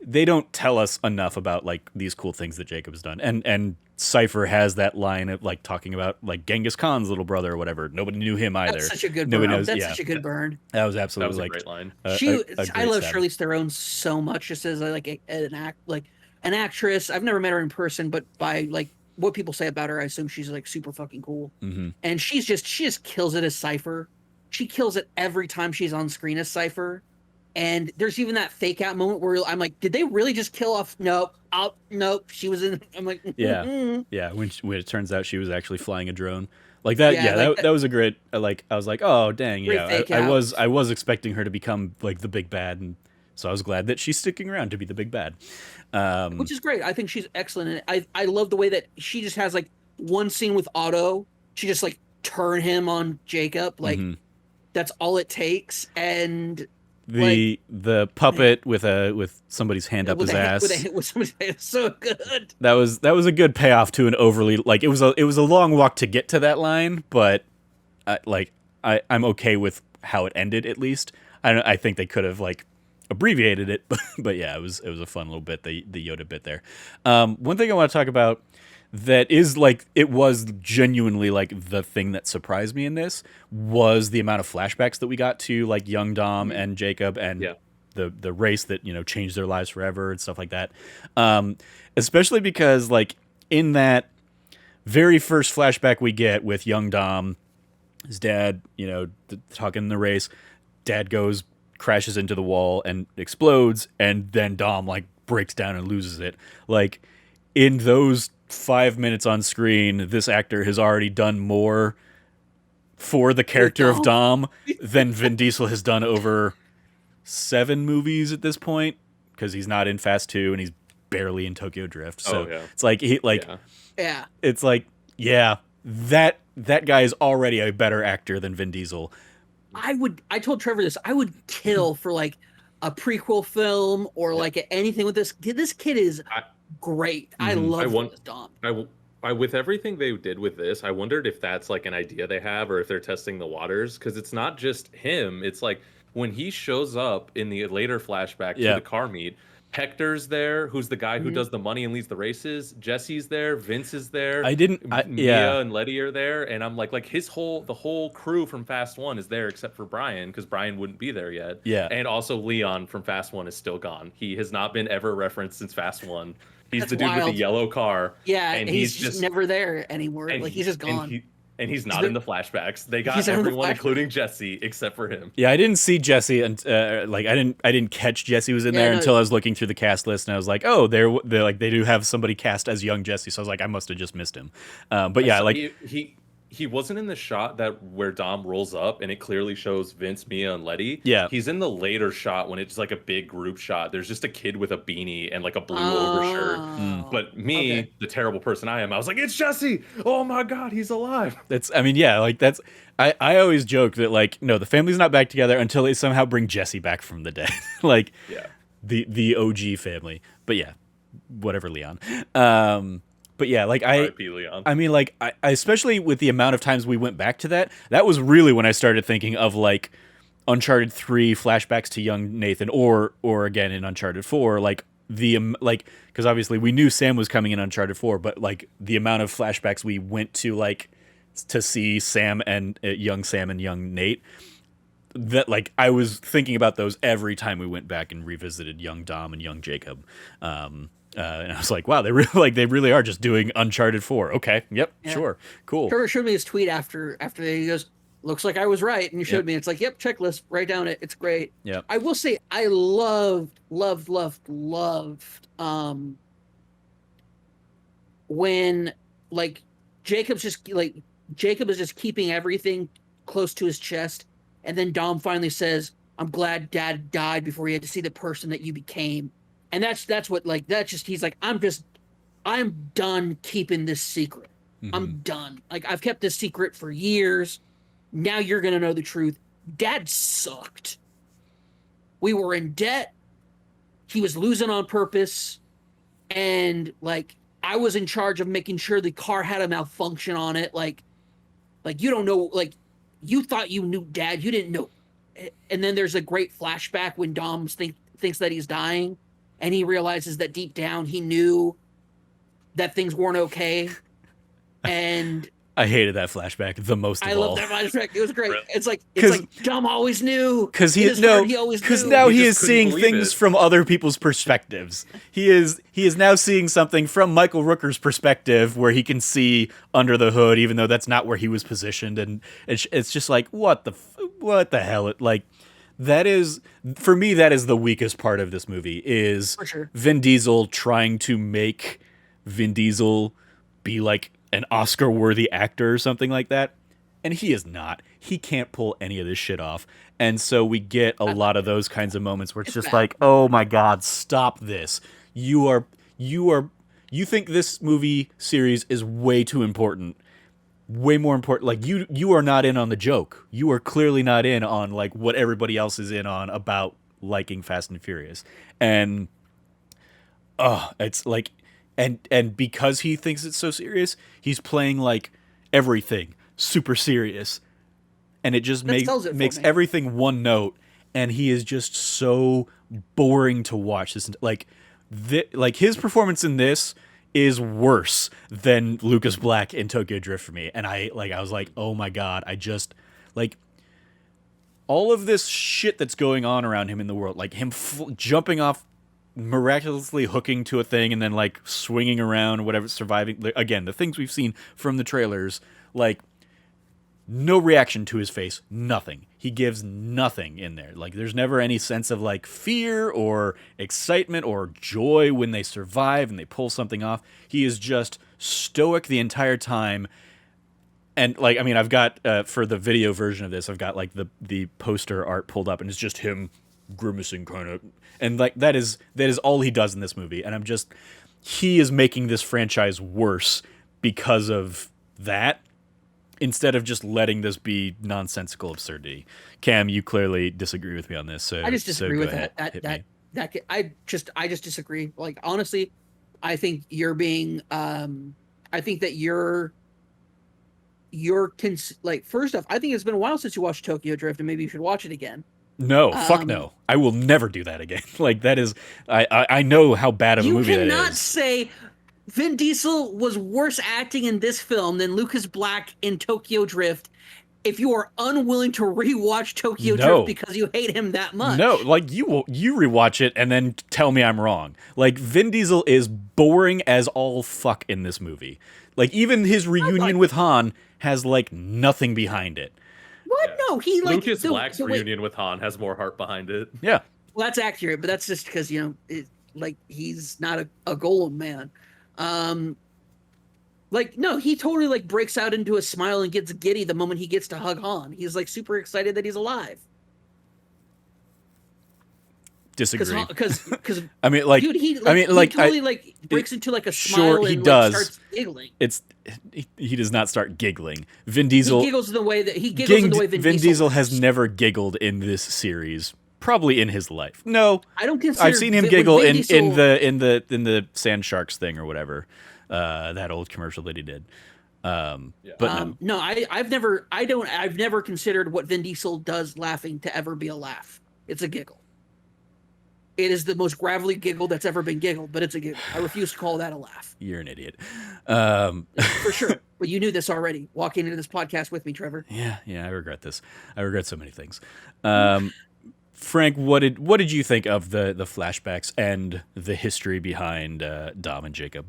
they don't tell us enough about like these cool things that Jacob has done. And Cypher has that line of like talking about like Genghis Khan's little brother or whatever. Nobody knew him either. That's such a good Nobody burn. knows, That's such a good burn. That was absolutely a like great line. I love Charlize Theron so much, just as like an actress. I've never met her in person, but by like what people say about her, I assume she's like super fucking cool. Mm-hmm. And she just kills it as Cypher. She kills it every time she's on screen as Cypher. And there's even that fake out moment where I'm like, did they really just kill off? Nope. Nope. She was in. I'm like, yeah. When it turns out she was actually flying a drone like that. Yeah, Yeah, like that was a great. Like I was like, oh dang, great yeah. fake I outs. was expecting her to become like the big bad, and so I was glad that she's sticking around to be the big bad. Which is great. I think she's excellent. And I love the way that she just has like one scene with Otto. She just like turn him on Jacob. Like that's all it takes. And the puppet with somebody's hand up his ass. With somebody's hand, so good. That was a good payoff to an overly like it was a long walk to get to that line, but I'm okay with how it ended at least. I think they could have like abbreviated it, but yeah, it was a fun little bit, the Yoda bit there. One thing I want to talk about that is like it was genuinely like the thing that surprised me in this was the amount of flashbacks that we got to like young Dom and Jacob and the race that, you know, changed their lives forever and stuff like that. Especially because like in that very first flashback we get with young Dom, his dad, you know, talking in the race, dad crashes into the wall and explodes, and then Dom like breaks down and loses it. Like in those 5 minutes on screen, this actor has already done more for the character of Dom than Vin Diesel has done over 7 movies at this point, because he's not in Fast 2 and he's barely in Tokyo Drift. So it's like it's like that guy is already a better actor than Vin Diesel. I told Trevor this. I would kill for like a prequel film or like anything with this. This kid is great. I love this Dom. I with everything they did with this, I wondered if that's like an idea they have or if they're testing the waters, because it's not just him. It's like when he shows up in the later flashback to the car meet, Hector's there, who's the guy who does the money and leads the races. Jesse's there, Vince is there. Mia and Letty are there, and I'm like the whole crew from Fast 1 is there except for Brian, because Brian wouldn't be there yet. Yeah. And also Leon from Fast 1 is still gone. He has not been ever referenced since Fast 1. He's the dude with the yellow car. Yeah, and he's just never there anymore. Like he's just gone. and he's not in the flashbacks. They got He's not in the everyone, flashbacks. including Jesse, except for him. Yeah, I didn't see Jesse, and like I didn't catch Jesse was in there no. until I was looking through the cast list, and I was like, oh, they're like they do have somebody cast as young Jesse, so I was like, I must have just missed him. But yeah, So like he wasn't in the shot that where Dom rolls up and it clearly shows Vince, Mia, and Letty. Yeah. He's in the later shot when it's like a big group shot. There's just a kid with a beanie and like a blue overshirt. But me, the terrible person I am, I was like, it's Jesse! Oh my god, he's alive! I always joke that like, no, the family's not back together until they somehow bring Jesse back from the dead. Like the OG family. But yeah, whatever, Leon. But yeah, like R.I.P. Leon. I mean, like I especially with the amount of times we went back to that was really when I started thinking of like Uncharted 3 flashbacks to young Nathan, or again in Uncharted 4, like like because obviously we knew Sam was coming in Uncharted 4, but like the amount of flashbacks we went to like to see Sam and young Nate, that like I was thinking about those every time we went back and revisited young Dom and young Jacob. And I was like, wow, they really are just doing Uncharted 4. Okay, yep, sure, cool. Trevor showed me his tweet after he goes, looks like I was right, and he showed me. It's like, yep, checklist, write down it. It's great. Yeah, I will say I loved when like Jacob is just keeping everything close to his chest, and then Dom finally says, I'm glad Dad died before he had to see the person that you became. And that's what like that's just he's like, I'm done keeping this secret. Mm-hmm. I'm done. Like I've kept this secret for years. Now you're gonna know the truth. Dad sucked. We were in debt. He was losing on purpose. And like I was in charge of making sure the car had a malfunction on it. Like you don't know, like you thought you knew Dad, you didn't know. And then there's a great flashback when Dom thinks that he's dying, and he realizes that deep down he knew that things weren't okay. And I hated that flashback the most of all. I love that flashback. It was great. Really? It's like Dom always knew. Because now he is seeing things from other people's perspectives. He is now seeing something from Michael Rooker's perspective, where he can see under the hood, even though that's not where he was positioned. And it's just like, what the hell? Like, that is, for me, that is the weakest part of this movie, is For sure. Vin Diesel trying to make Vin Diesel be like an Oscar-worthy actor or something like that. And he is not. He can't pull any of this shit off. And so we get a lot of those kinds of moments where it's just like, oh my God, stop this. You think this movie series is way too important. Way more important. Like you are not in on the joke. You are clearly not in on like what everybody else is in on about liking Fast and Furious. And it's like, and because he thinks it's so serious, he's playing like everything super serious, and it just makes everything one note, and he is just so boring to watch. This like his performance in this is worse than Lucas Black in Tokyo Drift for me. And I was like, oh my God, I just like all of this shit that's going on around him in the world, like him jumping off, miraculously hooking to a thing, and then like swinging around, whatever, surviving. Again, the things we've seen from the trailers, like no reaction to his face, nothing. He gives nothing in there. Like there's never any sense of like fear or excitement or joy when they survive and they pull something off. He is just stoic the entire time. And like, I mean, I've got for the video version of this, I've got like the poster art pulled up, and it's just him grimacing kind of, and like that is all he does in this movie. And he is making this franchise worse because of that, instead of just letting this be nonsensical absurdity. Cam, you clearly disagree with me on this. So I just disagree with ahead, that. I just disagree. Like honestly, I think you're being. I think that you're like, first off, I think it's been a while since you watched Tokyo Drift, and maybe you should watch it again. No, fuck no. I will never do that again. Like that is, I know how bad of a movie that is. You cannot say Vin Diesel was worse acting in this film than Lucas Black in Tokyo Drift, if you are unwilling to rewatch Tokyo No. Drift because you hate him that much. No, like you rewatch it and then tell me I'm wrong. Like Vin Diesel is boring as all fuck in this movie. Like even his reunion with Han has like nothing behind it. What? Yeah. No, he like Lucas Black's reunion with Han has more heart behind it. Yeah. Well, that's accurate, but that's just because like he's not a golem man. Like no, he totally like breaks out into a smile and gets giddy the moment he gets to hug Han. He's like super excited that he's alive. Disagree. Because I mean, like, dude, he totally breaks into like a smile. Sure, he and does. Like, starts giggling. He does not start giggling. Vin Diesel He giggles in the way that Vin Diesel has never giggled in this series. Probably in his life. No, I don't consider. I've seen him giggle in the Sand Sharks thing or whatever, that old commercial that he did. But no, I've never considered what Vin Diesel does laughing to ever be a laugh. It's a giggle. It is the most gravelly giggle that's ever been giggled, but it's a giggle. I refuse to call that a laugh. You're an idiot. For sure. But you knew this already, walking into this podcast with me, Trevor. Yeah, I regret this. I regret so many things. Frank, what did you think of the flashbacks and the history behind Dom and Jacob?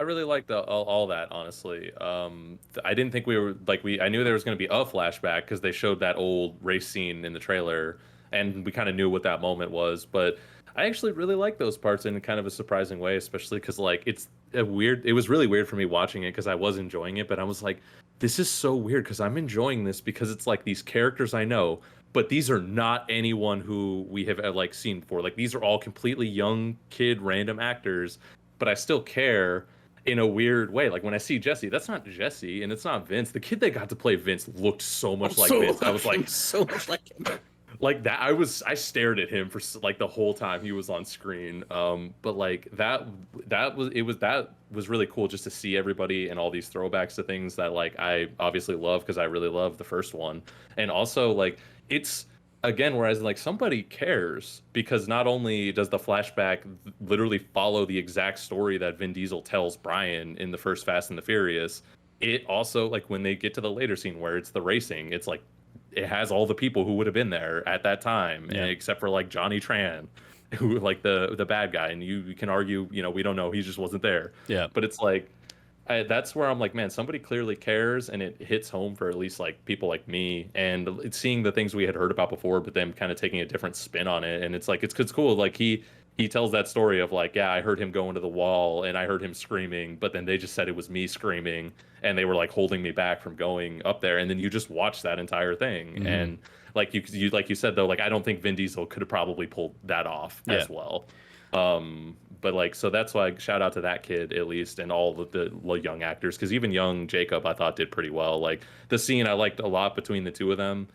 I really liked all that, honestly. I didn't think we were I knew there was going to be a flashback because they showed that old race scene in the trailer, and we kind of knew what that moment was. But I actually really liked those parts in kind of a surprising way, especially because like it was really weird for me watching it because I was enjoying it, but I was like, this is so weird because I'm enjoying this because it's like these characters I know, but these are not anyone who we have like seen before. Like these are all completely young kid random actors, but I still care in a weird way. Like when I see Jesse, that's not Jesse and it's not Vince. The kid that got to play Vince looked so much like Vince. I was like so much like him. Like that, I stared at him for like the whole time he was on screen. But like that was really cool just to see everybody and all these throwbacks to things that like I obviously love because I really love the first one, and also like it's again whereas like somebody cares because not only does the flashback literally follow the exact story that Vin Diesel tells Brian in the first Fast and the Furious, it also like when they get to the later scene where it's the racing, it's like it has all the people who would have been there at that time, except for like Johnny Tran, who like the bad guy. And you can argue, we don't know, he just wasn't there. Yeah. But it's like, that's where I'm like, man, somebody clearly cares, and it hits home for at least like people like me. And it's seeing the things we had heard about before, but then kind of taking a different spin on it. And it's like it's cool. Like he tells that story of like, yeah, I heard him go into the wall and I heard him screaming, but then they just said it was me screaming and they were like holding me back from going up there. And then you just watch that entire thing. Mm-hmm. And like you like you said though, like I don't think Vin Diesel could have probably pulled that off as well. But like, so that's why shout out to that kid at least, and all of the young actors, because even young Jacob I thought did pretty well. Like the scene I liked a lot between the two of them.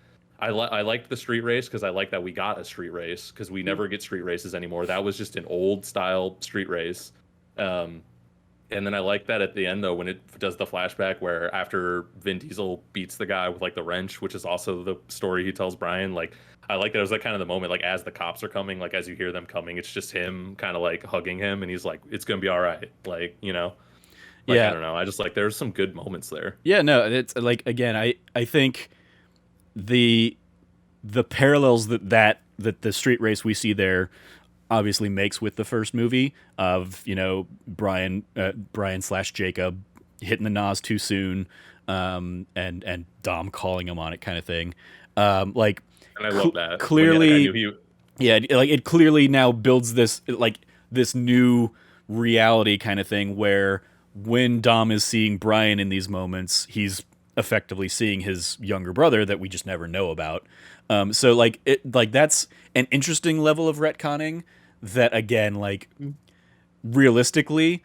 I liked the street race because I like that we got a street race because we never get street races anymore. That was just an old style street race. And then I like that at the end though when it does the flashback where after Vin Diesel beats the guy with like the wrench, which is also the story he tells Brian. Like I like that it was like kind of the moment like as the cops are coming, like as you hear them coming, it's just him kind of like hugging him and he's like, it's gonna be all right. Like, like, I don't know. I just like there's some good moments there. Yeah, no, it's like again, I think the parallels that the street race we see there obviously makes with the first movie of Brian / Jacob hitting the nos too soon, and Dom calling him on it kind of thing. Like, and I love that clearly. Like it clearly now builds this new reality kind of thing where when Dom is seeing Brian in these moments, he's effectively seeing his younger brother that we just never know about. So like that's an interesting level of retconning that again, like realistically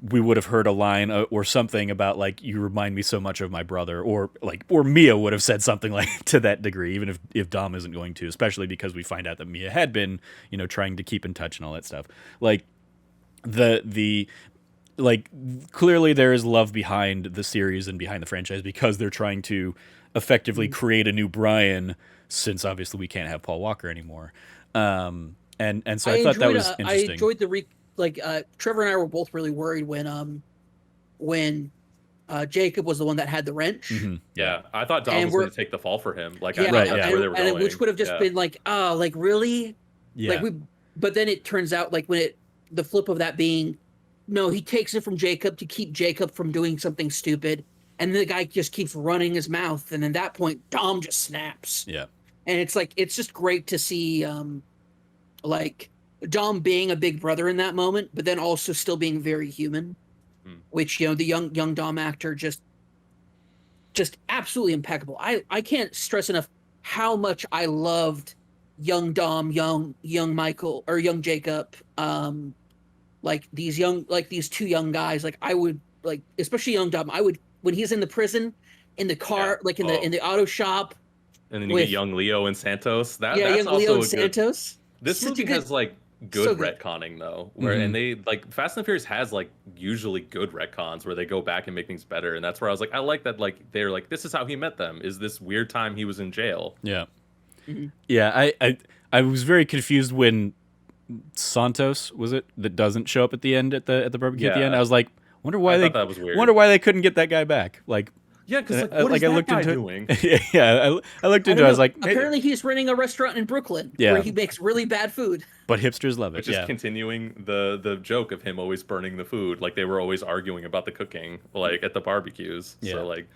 we would have heard a line or something about like, you remind me so much of my brother, or Mia would have said something like to that degree, even if Dom isn't going to, especially because we find out that Mia had been, trying to keep in touch and all that stuff. Like like clearly there is love behind the series and behind the franchise because they're trying to effectively create a new Brian, since obviously we can't have Paul Walker anymore. And so I thought that was interesting. I enjoyed Trevor and I were both really worried when Jacob was the one that had the wrench. Mm-hmm. Yeah, I thought Dom And was we're- going to take the fall for him. Like, Yeah, I thought Right, that's yeah. where they were going. which would have just been like, oh, like really? Yeah. Like but then it turns out like the flip of that being, no, he takes it from Jacob to keep Jacob from doing something stupid, and the guy just keeps running his mouth, and at that point, Dom just snaps. Yeah. And it's like it's just great to see, like Dom being a big brother in that moment, but then also still being very human, which the young Dom actor just absolutely impeccable. I can't stress enough how much I loved young Dom, young Michael, or young Jacob, like these two young guys. Like I would like, especially young Dom. I would when he's in the prison, in the car, like in the auto shop. And then you get young Leo and Santos. That's young also Leo and good. Santos. This movie has like good retconning though, where and they like Fast and Furious has like usually good retcons where they go back and make things better, and that's where I was like, I like that. Like they're like, this is how he met them. Is this weird time he was in jail? Yeah. Yeah, I was very confused when Santos was it that doesn't show up at the end at the barbecue at the end. I was like, wonder why that was weird. Wonder why they couldn't get that guy back. Like, yeah, because like, what is that guy doing? Yeah, I looked into it. I was like, apparently he's running a restaurant in Brooklyn where he makes really bad food. But hipsters love it. Just continuing the joke of him always burning the food. Like they were always arguing about the cooking, like at the barbecues. Yeah. So like,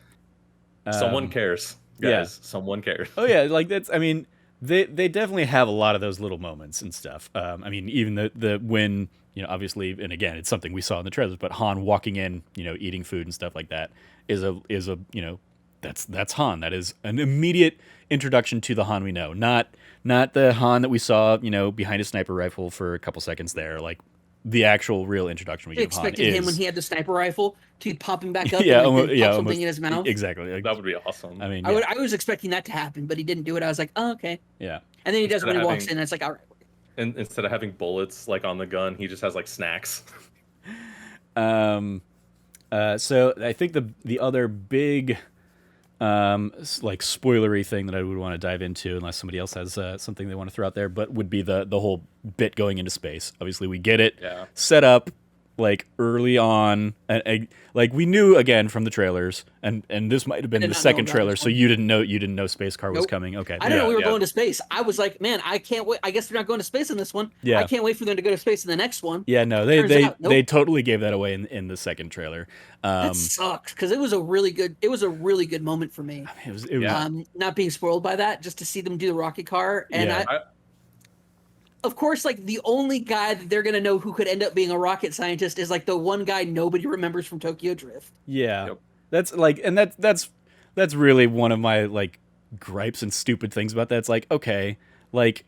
someone cares, guys. Yeah. Someone cares. Oh yeah, like that's. I mean, they definitely have a lot of those little moments and stuff. I mean, even the when obviously, and again, it's something we saw in the trailers. But Han walking in, eating food and stuff like that is a that's Han. That is an immediate introduction to the Han we know. Not the Han that we saw, behind a sniper rifle for a couple seconds there. Like the actual real introduction we get of Han expected him when he had the sniper rifle to pop him back up and pop something in his mouth. Exactly. Like, that would be awesome. I mean, I was expecting that to happen, but he didn't do it. I was like, oh, okay. Yeah. And then he does when he walks in, and it's like, all right. And instead of having bullets like on the gun, he just has like snacks. So I think the other big like spoilery thing that I would want to dive into, unless somebody else has something they want to throw out there, but would be the whole bit going into space. Obviously, we get it set up like early on, and like we knew again from the trailers, and this might have been the second trailer, so you didn't know Space Car was coming. Okay, I didn't know we were going to space. I was like, man, I can't wait. I guess they're not going to space in this one. Yeah, I can't wait for them to go to space in the next one. Yeah, no, they totally gave that away in the second trailer. That sucks because it was a really good moment for me. I mean, it was not being spoiled by that, just to see them do the rocket car, and of course, like the only guy that they're gonna know who could end up being a rocket scientist is like the one guy nobody remembers from Tokyo Drift. Yeah, that's like, and that's really one of my like gripes and stupid things about that. It's like, okay, like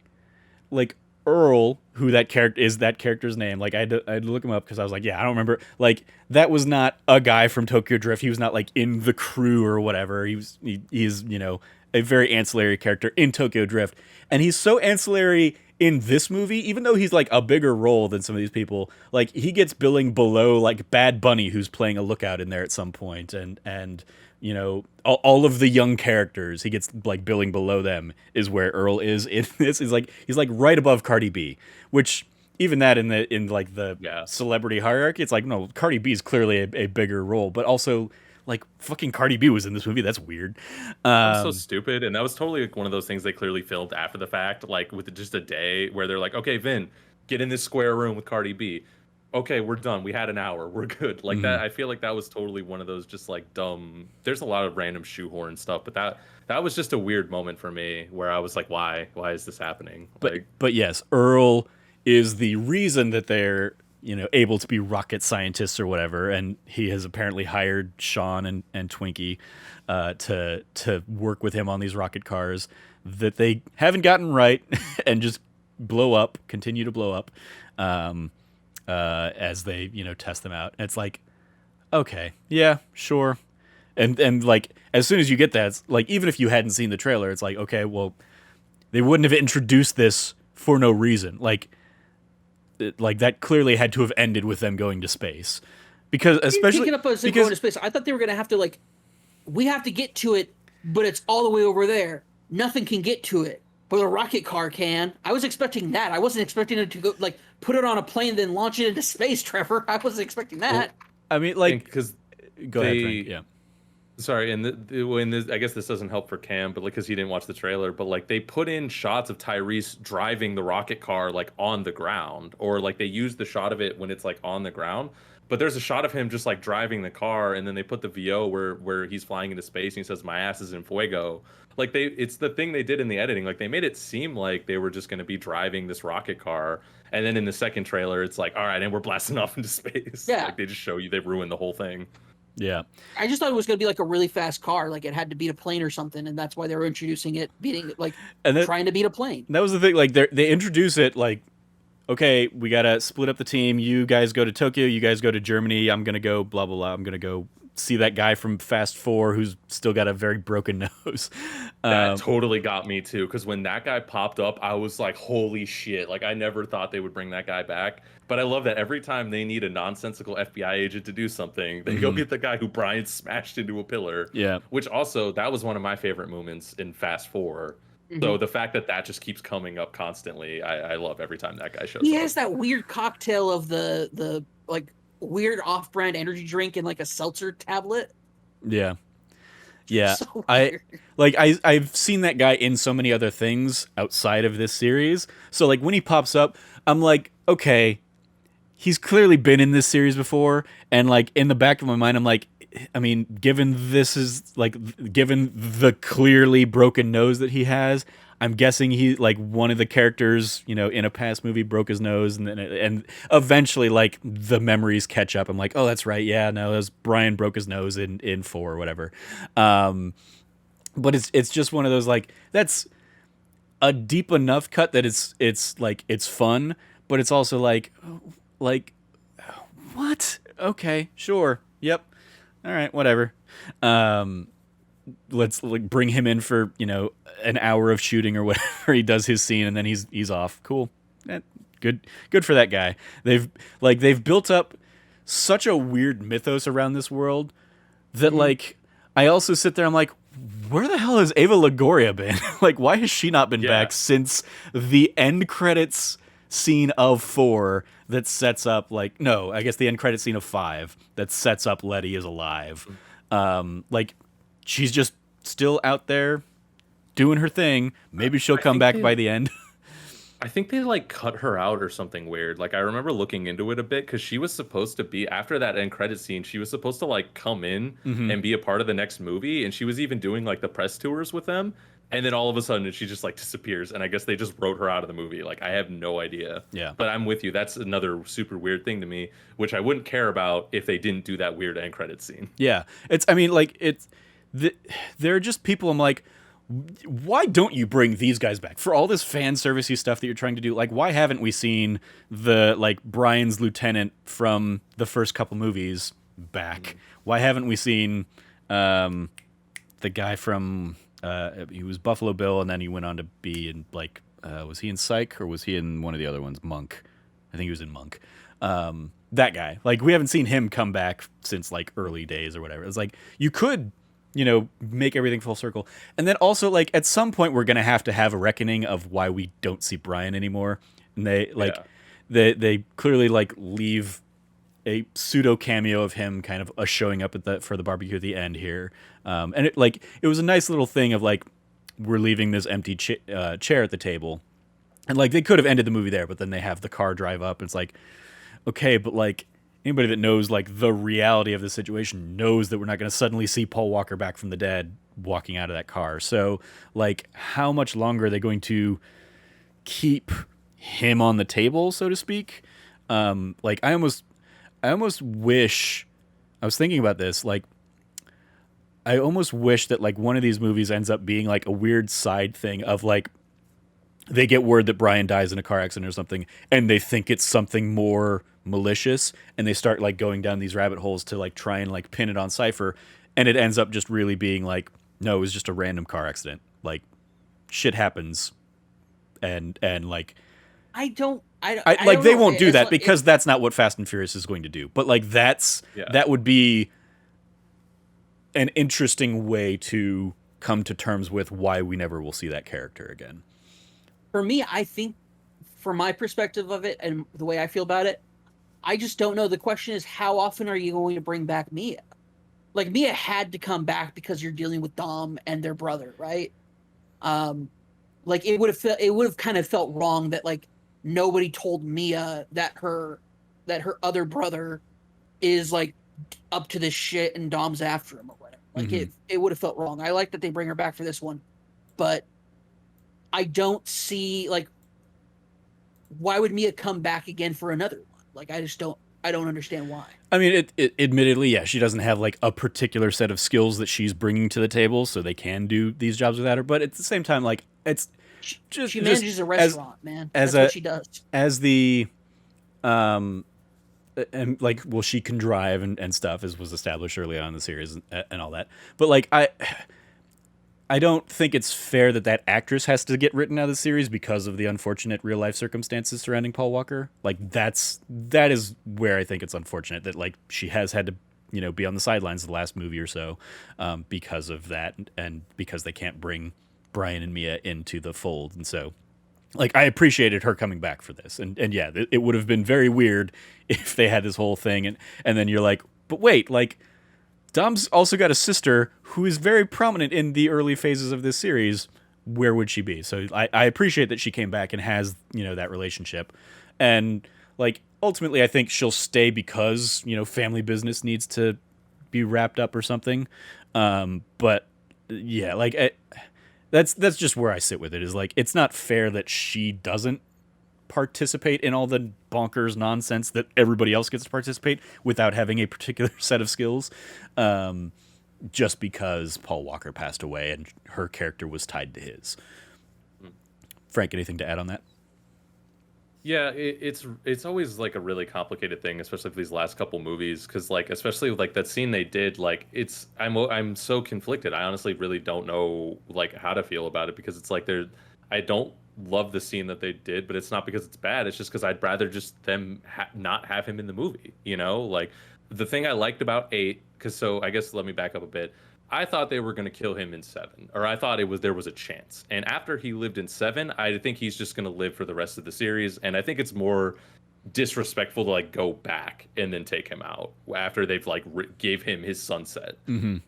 Earl, who that character's name. Like I had to look him up because I was like, yeah, I don't remember. Like that was not a guy from Tokyo Drift. He was not like in the crew or whatever. He's a very ancillary character in Tokyo Drift, and he's so ancillary in this movie, even though he's like a bigger role than some of these people. Like he gets billing below like Bad Bunny, who's playing a lookout in there at some point, and all of the young characters, he gets like billing below them is where Earl is in this. He's like right above Cardi B, which even that in the celebrity hierarchy, it's like, no, Cardi B is clearly a bigger role, but also like fucking Cardi B was in this movie. That's weird. That was so stupid, and that was totally like one of those things they clearly filmed after the fact, like with just a day where they're like, okay, Vin, get in this square room with Cardi B. Okay, we're done. We had an hour. We're good. Like that. I feel like that was totally one of those just like dumb. There's a lot of random shoehorn stuff, but that was just a weird moment for me where I was like, why is this happening? But yes, Earl is the reason that they're able to be rocket scientists or whatever, and he has apparently hired Sean and Twinkie to work with him on these rocket cars that they haven't gotten right and just continue to blow up as they test them out. And it's like, okay, yeah, sure, and like as soon as you get that, it's like, even if you hadn't seen the trailer, it's like, okay, well, they wouldn't have introduced this for no reason. Like that clearly had to have ended with them going to space, because especially going to space. I thought they were going to have to we have to get to it, but it's all the way over there. Nothing can get to it, but a rocket car can. I was expecting that. I wasn't expecting it to go put it on a plane then launch it into space. Trevor, I wasn't expecting that. Well, I mean, like, because Go ahead, Frank. Yeah. Sorry, and when this, I guess this doesn't help for Cam, but like because he didn't watch the trailer, but like they put in shots of Tyrese driving the rocket car like on the ground, or like they use the shot of it when it's like on the ground. But there's a shot of him just like driving the car, and then they put the VO where he's flying into space, and he says, "My ass is in fuego." Like it's the thing they did in the editing. Like they made it seem like they were just going to be driving this rocket car, and then in the second trailer, it's like, all right, and we're blasting off into space. Yeah. Like they just show you they ruined the whole thing. Yeah. I just thought it was going to be like a really fast car, like it had to beat a plane or something, and that's why they were introducing it, trying to beat a plane. That was the thing. Like they introduce it like, okay, we gotta split up the team. You guys go to Tokyo. You guys go to Germany. I'm gonna go blah blah blah. I'm gonna go see that guy from Fast 4 who's still got a very broken nose. That totally got me too, because when that guy popped up, I was like, holy shit. Like I never thought they would bring that guy back. But I love that every time they need a nonsensical FBI agent to do something, they go get the guy who Brian smashed into a pillar. Yeah. Which also, that was one of my favorite moments in Fast 4. So the fact that just keeps coming up constantly, I love every time that guy shows up. He has that weird cocktail of the like weird off-brand energy drink and like a seltzer tablet. Yeah. Yeah. So weird. I've seen that guy in so many other things outside of this series. So like when he pops up, I'm like, okay, he's clearly been in this series before, and like in the back of my mind I'm like, I mean, given the clearly broken nose that he has, I'm guessing he like one of the characters, in a past movie broke his nose, and eventually like the memories catch up. I'm like, oh, that's right, yeah, no, it was Brian broke his nose in 4 or whatever. But it's just one of those like that's a deep enough cut that it's like it's fun, but it's also like what? Okay, sure, yep. All right, whatever. Let's like bring him in for an hour of shooting or whatever. He does his scene and then he's off. Cool. Good for that guy. They've built up such a weird mythos around this world that like I also sit there. I'm like, where the hell has Ava Longoria been? Like, why has she not been back since the end credits scene of 4 that sets up I guess the end credit scene of 5 that sets up Letty is alive. Like she's just still out there doing her thing. Maybe she'll come back by the end. I think they like cut her out or something weird. Like I remember looking into it a bit because she was supposed to be after that end credit scene. She was supposed to like come in and be a part of the next movie, and she was even doing like the press tours with them. And then all of a sudden she just like disappears, and I guess they just wrote her out of the movie. Like I have no idea. Yeah. But I'm with you. That's another super weird thing to me, which I wouldn't care about if they didn't do that weird end credit scene. Yeah. There are just people I'm like, why don't you bring these guys back for all this fan servicey stuff that you're trying to do? Like, why haven't we seen Brian's lieutenant from the first couple movies back? Why haven't we seen the guy from he was Buffalo Bill, and then he went on to be in was he in Psych or was he in one of the other ones? Monk. I think he was in Monk. That guy. Like, we haven't seen him come back since like early days or whatever. It's like you could make everything full circle. And then also, like, at some point, we're going to have a reckoning of why we don't see Brian anymore. And they clearly, like, leave a pseudo cameo of him kind of showing up for the barbecue at the end here. And it was a nice little thing of, like, we're leaving this empty chair at the table. And, like, they could have ended the movie there, but then they have the car drive up. And it's like, okay, but, like, anybody that knows like the reality of the situation knows that we're not going to suddenly see Paul Walker back from the dead walking out of that car. So like, how much longer are they going to keep him on the table, so to speak? Like I almost wish, I was thinking about this, like I almost wish that like one of these movies ends up being like a weird side thing of like, they get word that Brian dies in a car accident or something, and they think it's something more malicious, and they start like going down these rabbit holes to like try and like pin it on Cypher, and it ends up just really being like, no, it was just a random car accident. Like, shit happens, and like, I don't they won't do that like, because that's not what Fast and Furious is going to do. But like, that would be an interesting way to come to terms with why we never will see that character again. For me, I think, from my perspective of it and the way I feel about it, I just don't know. The question is, how often are you going to bring back Mia? like Mia had to come back because you're dealing with Dom and their brother, right? Like it would have kind of felt wrong that like nobody told Mia that her other brother is like up to this shit and Dom's after him or whatever. Like it would have felt wrong. I like that they bring her back for this one, but I don't see like why would Mia come back again for another one? Like I don't understand why. I mean, it admittedly, yeah, she doesn't have like a particular set of skills that she's bringing to the table, so they can do these jobs without her. But at the same time, like it's she manages a restaurant, man. That's what she does. As the and like, well, she can drive and stuff, as was established early on in the series and all that. But like I don't think it's fair that actress has to get written out of the series because of the unfortunate real life circumstances surrounding Paul Walker. Like that is where I think it's unfortunate that like she has had to, you know, be on the sidelines of the last movie or so because of that and because they can't bring Brian and Mia into the fold. And so like I appreciated her coming back for this. And yeah, it would have been very weird if they had this whole thing and then you're like, but wait, like Dom's also got a sister who is very prominent in the early phases of this series. Where would she be? So I appreciate that she came back and has, you know, that relationship. And like ultimately I think she'll stay because, you know, family business needs to be wrapped up or something. But yeah, like that's just where I sit with it, is like it's not fair that she doesn't participate in all the bonkers nonsense that everybody else gets to participate without having a particular set of skills, just because Paul Walker passed away and her character was tied to his. Frank, anything to add on that? Yeah, it's always like a really complicated thing, especially for these last couple movies, because like especially like that scene they did, like I'm so conflicted. I honestly really don't know like how to feel about it, because it's like I don't love the scene that they did, but it's not because it's bad. It's just because I'd rather just them not have him in the movie. You know, like the thing I liked about 8, so I guess let me back up a bit. I thought they were going to kill him in 7, or I thought there was a chance. And after he lived in 7, I think he's just going to live for the rest of the series. And I think it's more disrespectful to like go back and then take him out after they've like gave him his sunset.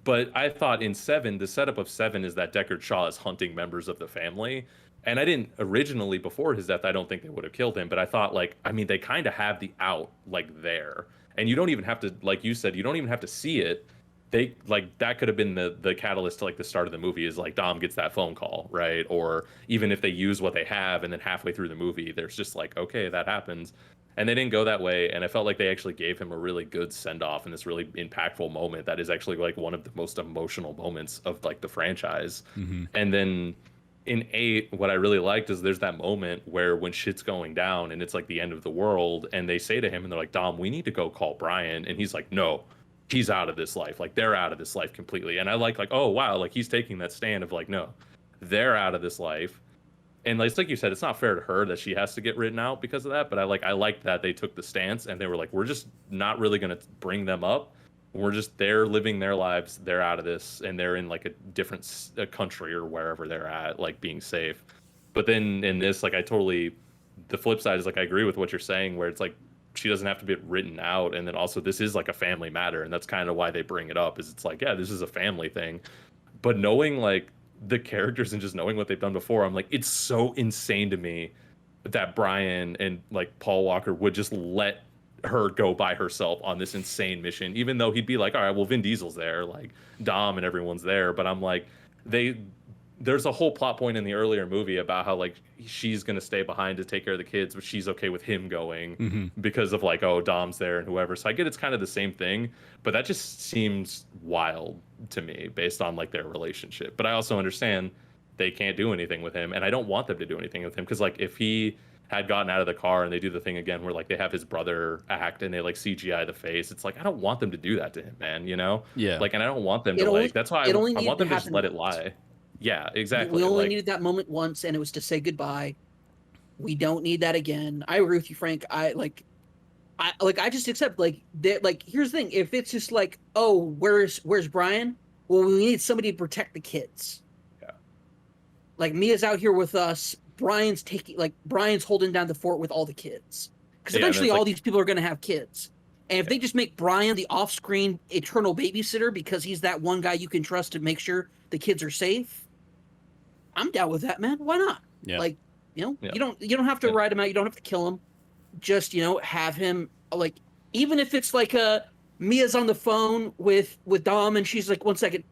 But I thought in 7, the setup of 7 is that Deckard Shaw is hunting members of the family. And I didn't originally, before his death, I don't think they would have killed him. But I thought, like, I mean, they kind of have the out, like, there. And you don't even have to, like you said, you don't even have to see it. They, like, that could have been the catalyst to, like, the start of the movie is, like, Dom gets that phone call, right? Or even if they use what they have and then halfway through the movie, there's just like, okay, that happens. And they didn't go that way. And I felt like they actually gave him a really good send-off in this really impactful moment that is actually, like, one of the most emotional moments of, like, the franchise. And then in 8, what I really liked is there's that moment where when shit's going down and it's like the end of the world, and they say to him and they're like, Dom, we need to go call Brian. And he's like, no, he's out of this life. Like they're out of this life completely. And I like, oh, wow. Like he's taking that stand of like, no, they're out of this life. And like you said, it's not fair to her that she has to get written out because of that. But I liked that they took the stance and they were like, we're just not really going to bring them up. They're living their lives. They're out of this, and they're in like a different country or wherever they're at, like being safe. But then in this, like the flip side is like I agree with what you're saying, where it's like she doesn't have to be written out, and then also this is like a family matter, and that's kind of why they bring it up. Is it's like, yeah, this is a family thing, but knowing like the characters and just knowing what they've done before, I'm like, it's so insane to me that Brian and like Paul Walker would just let her go by herself on this insane mission, even though he'd be like, all right, well, Vin Diesel's there, like Dom and everyone's there. But I'm like, there's a whole plot point in the earlier movie about how like she's going to stay behind to take care of the kids, but she's okay with him going because of like, oh, Dom's there and whoever. So I get it's kind of the same thing, but that just seems wild to me based on like their relationship. But I also understand they can't do anything with him, and I don't want them to do anything with him, because like if he had gotten out of the car and they do the thing again where like they have his brother act and they like CGI the face, it's like I don't want them to do that to him, man, you know? Yeah. Like, and I don't want them to like, that's why I want them to just let it lie. Yeah, exactly. We only needed that moment once, and it was to say goodbye. We don't need that again. I agree with you, Frank. I just accept like that. Like, here's the thing: if it's just like, oh, where's Brian? Well, we need somebody to protect the kids. Yeah. Like Mia's out here with us. Brian's holding down the fort with all the kids, because eventually all these people are going to have kids. And if they just make Brian the off-screen eternal babysitter because he's that one guy you can trust to make sure the kids are safe, I'm down with that, man. Why not? Yeah. Like, you don't have to write him out. You don't have to kill him. Just, have him, like, even if it's like Mia's on the phone with Dom and she's like, 1 second,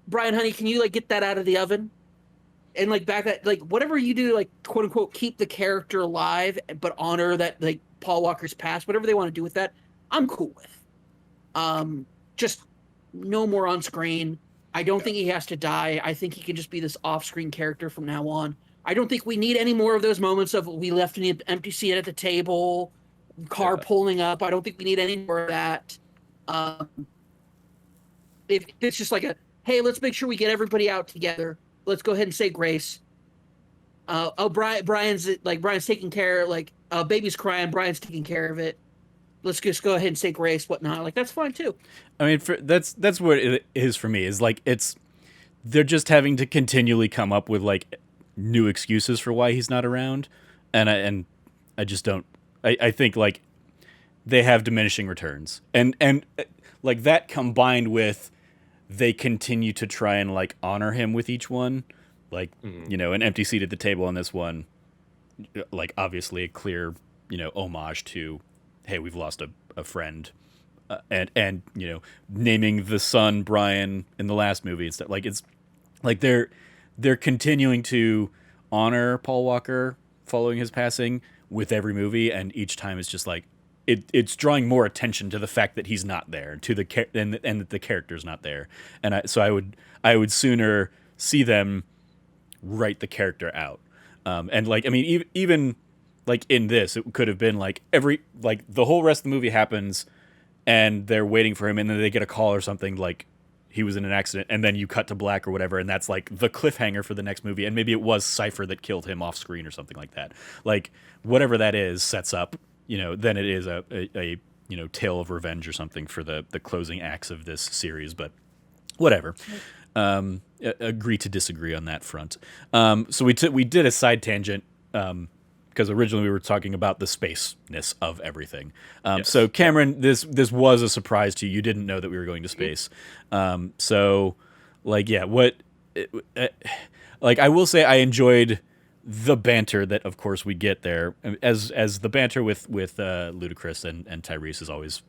Brian, honey, can you like get that out of the oven? And like back that, like, whatever you do, like, quote unquote, keep the character alive, but honor that, like, Paul Walker's past, whatever they want to do with that, I'm cool with. Just no more on screen. I don't think he has to die. I think he can just be this off-screen character from now on. I don't think we need any more of those moments of we left an empty seat at the table, car pulling up. I don't think we need any more of that. If it's just like hey, let's make sure we get everybody out together. Let's go ahead and say grace. Brian's taking care of, like, baby's crying. Brian's taking care of it. Let's just go ahead and say grace, whatnot. Like, that's fine too. I mean, that's what it is for me. Is like they're just having to continually come up with like new excuses for why he's not around, and I just don't. I think like they have diminishing returns, and like that combined with they continue to try and like honor him with each one, like an empty seat at the table on this one, like obviously a clear homage to, hey, we've lost a friend, and naming the son Brian in the last movie and stuff. Like, it's like they're continuing to honor Paul Walker following his passing with every movie, and each time it's just like it's drawing more attention to the fact that he's not there, to and that the character's not there, and I would sooner see them write the character out, and like, I mean, even like in this, it could have been like the whole rest of the movie happens and they're waiting for him and then they get a call or something like he was in an accident, and then you cut to black or whatever, and that's like the cliffhanger for the next movie, and maybe it was Cypher that killed him off screen or something like that. Like, whatever that is sets up, then it is a tale of revenge or something for the closing acts of this series, but whatever. Agree to disagree on that front. So we did a side tangent, because originally we were talking about the space-ness of everything. Yes. So Cameron, this was a surprise to you. You didn't know that we were going to space. So like, yeah, like I will say I enjoyed the banter that of course we get there, as the banter with Ludacris and Tyrese is always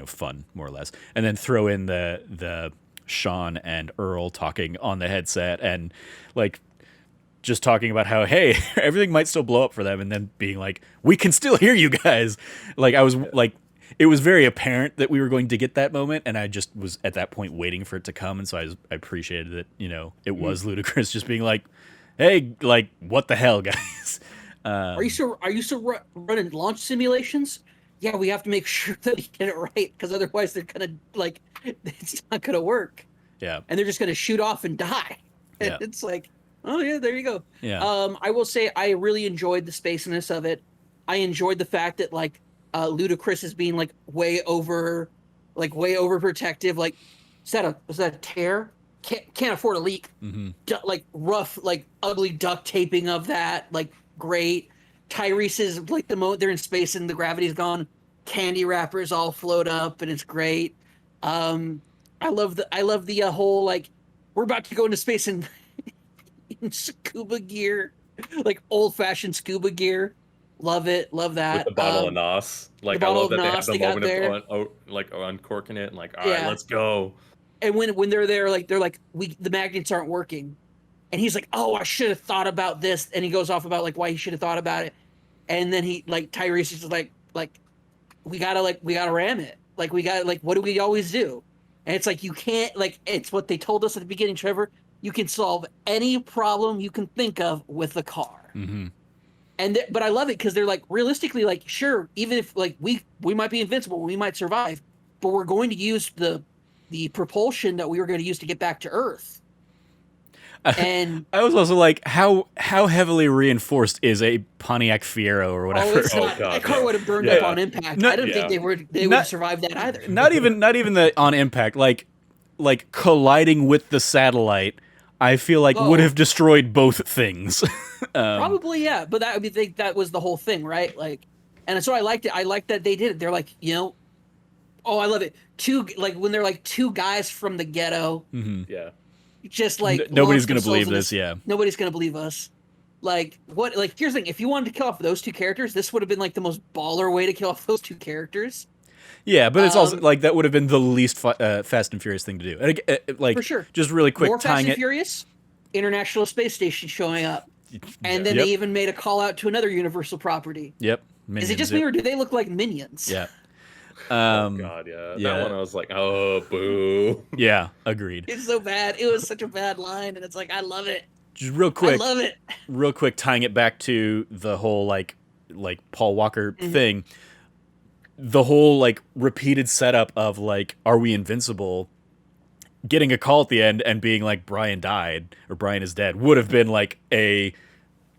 fun, more or less. And then throw in the Sean and Earl talking on the headset and like just talking about how, hey, everything might still blow up for them, and then being like, we can still hear you guys. Like, I was like, it was very apparent that we were going to get that moment, and I just was at that point waiting for it to come, and so I appreciated that, it was Ludacris just being like, hey, like, what the hell, guys? Are you still running launch simulations? Yeah, we have to make sure that we get it right, because otherwise they're gonna, like, it's not gonna work. Yeah. And they're just gonna shoot off and die. Yeah. It's like, oh yeah, there you go. Yeah. I will say I really enjoyed the spaciness of it. I enjoyed the fact that like Ludacris is being like way over protective. Like, is that a tear? Can't afford a leak. Mm-hmm. Like rough, like ugly duct taping of that. Like, great. Tyrese is like the moment they're in space and the gravity's gone, candy wrappers all float up and it's great. I love the whole like, we're about to go into space and in scuba gear, like old-fashioned scuba gear. Love it. Love that. With the bottle of Nos. Like, I love that they have the moment of uncorking it and like, all right, let's go. And when they're there, like they're like, the magnets aren't working, and he's like, oh, I should have thought about this, and he goes off about like why he should have thought about it, and then he like Tyrese is like we gotta ram it, like we got like what do we always do, and it's like you can't, like, it's what they told us at the beginning, Trevor. You can solve any problem you can think of with a car. Mm-hmm. But I love it because they're like, realistically, like, sure, even if like we might be invincible, we might survive, but we're going to use the propulsion that we were going to use to get back to Earth. And I was also like, how heavily reinforced is a Pontiac Fiero or whatever? That car would have burned up on impact. I don't think they would have survived that either. Not even the on impact, like colliding with the satellite. I feel like would have destroyed both things. Probably, yeah. But that was the whole thing, right? Like, and so I liked it. I liked that they did it. They're like, Oh, I love it. Two, like when they're like two guys from the ghetto, Hmm. Yeah. just like Nobody's lost gonna themselves believe in this. Yeah. Nobody's gonna believe us. Like what? Like here's the thing: if you wanted to kill off those two characters, this would have been like the most baller way to kill off those two characters. Yeah, but it's also Um, like that would have been the least Fast and Furious thing to do. And for like, sure. just really quick More Fast tying and it. Furious, International Space Station showing up, and then Yep. they even made a call out to another Universal property. Yep. Is it Minions, just yep. me, or do they look like minions? Yeah. Oh God, yeah. yeah. That one I was like, oh, boo. Yeah. Agreed. It's so bad. It was such a bad line, and it's like I love it. Just real I quick, love it. tying it back to the whole like Paul Walker Mhm. thing. The whole like repeated setup of like, are we invincible? Getting a call at the end and being like Brian died or Brian is dead would have been like a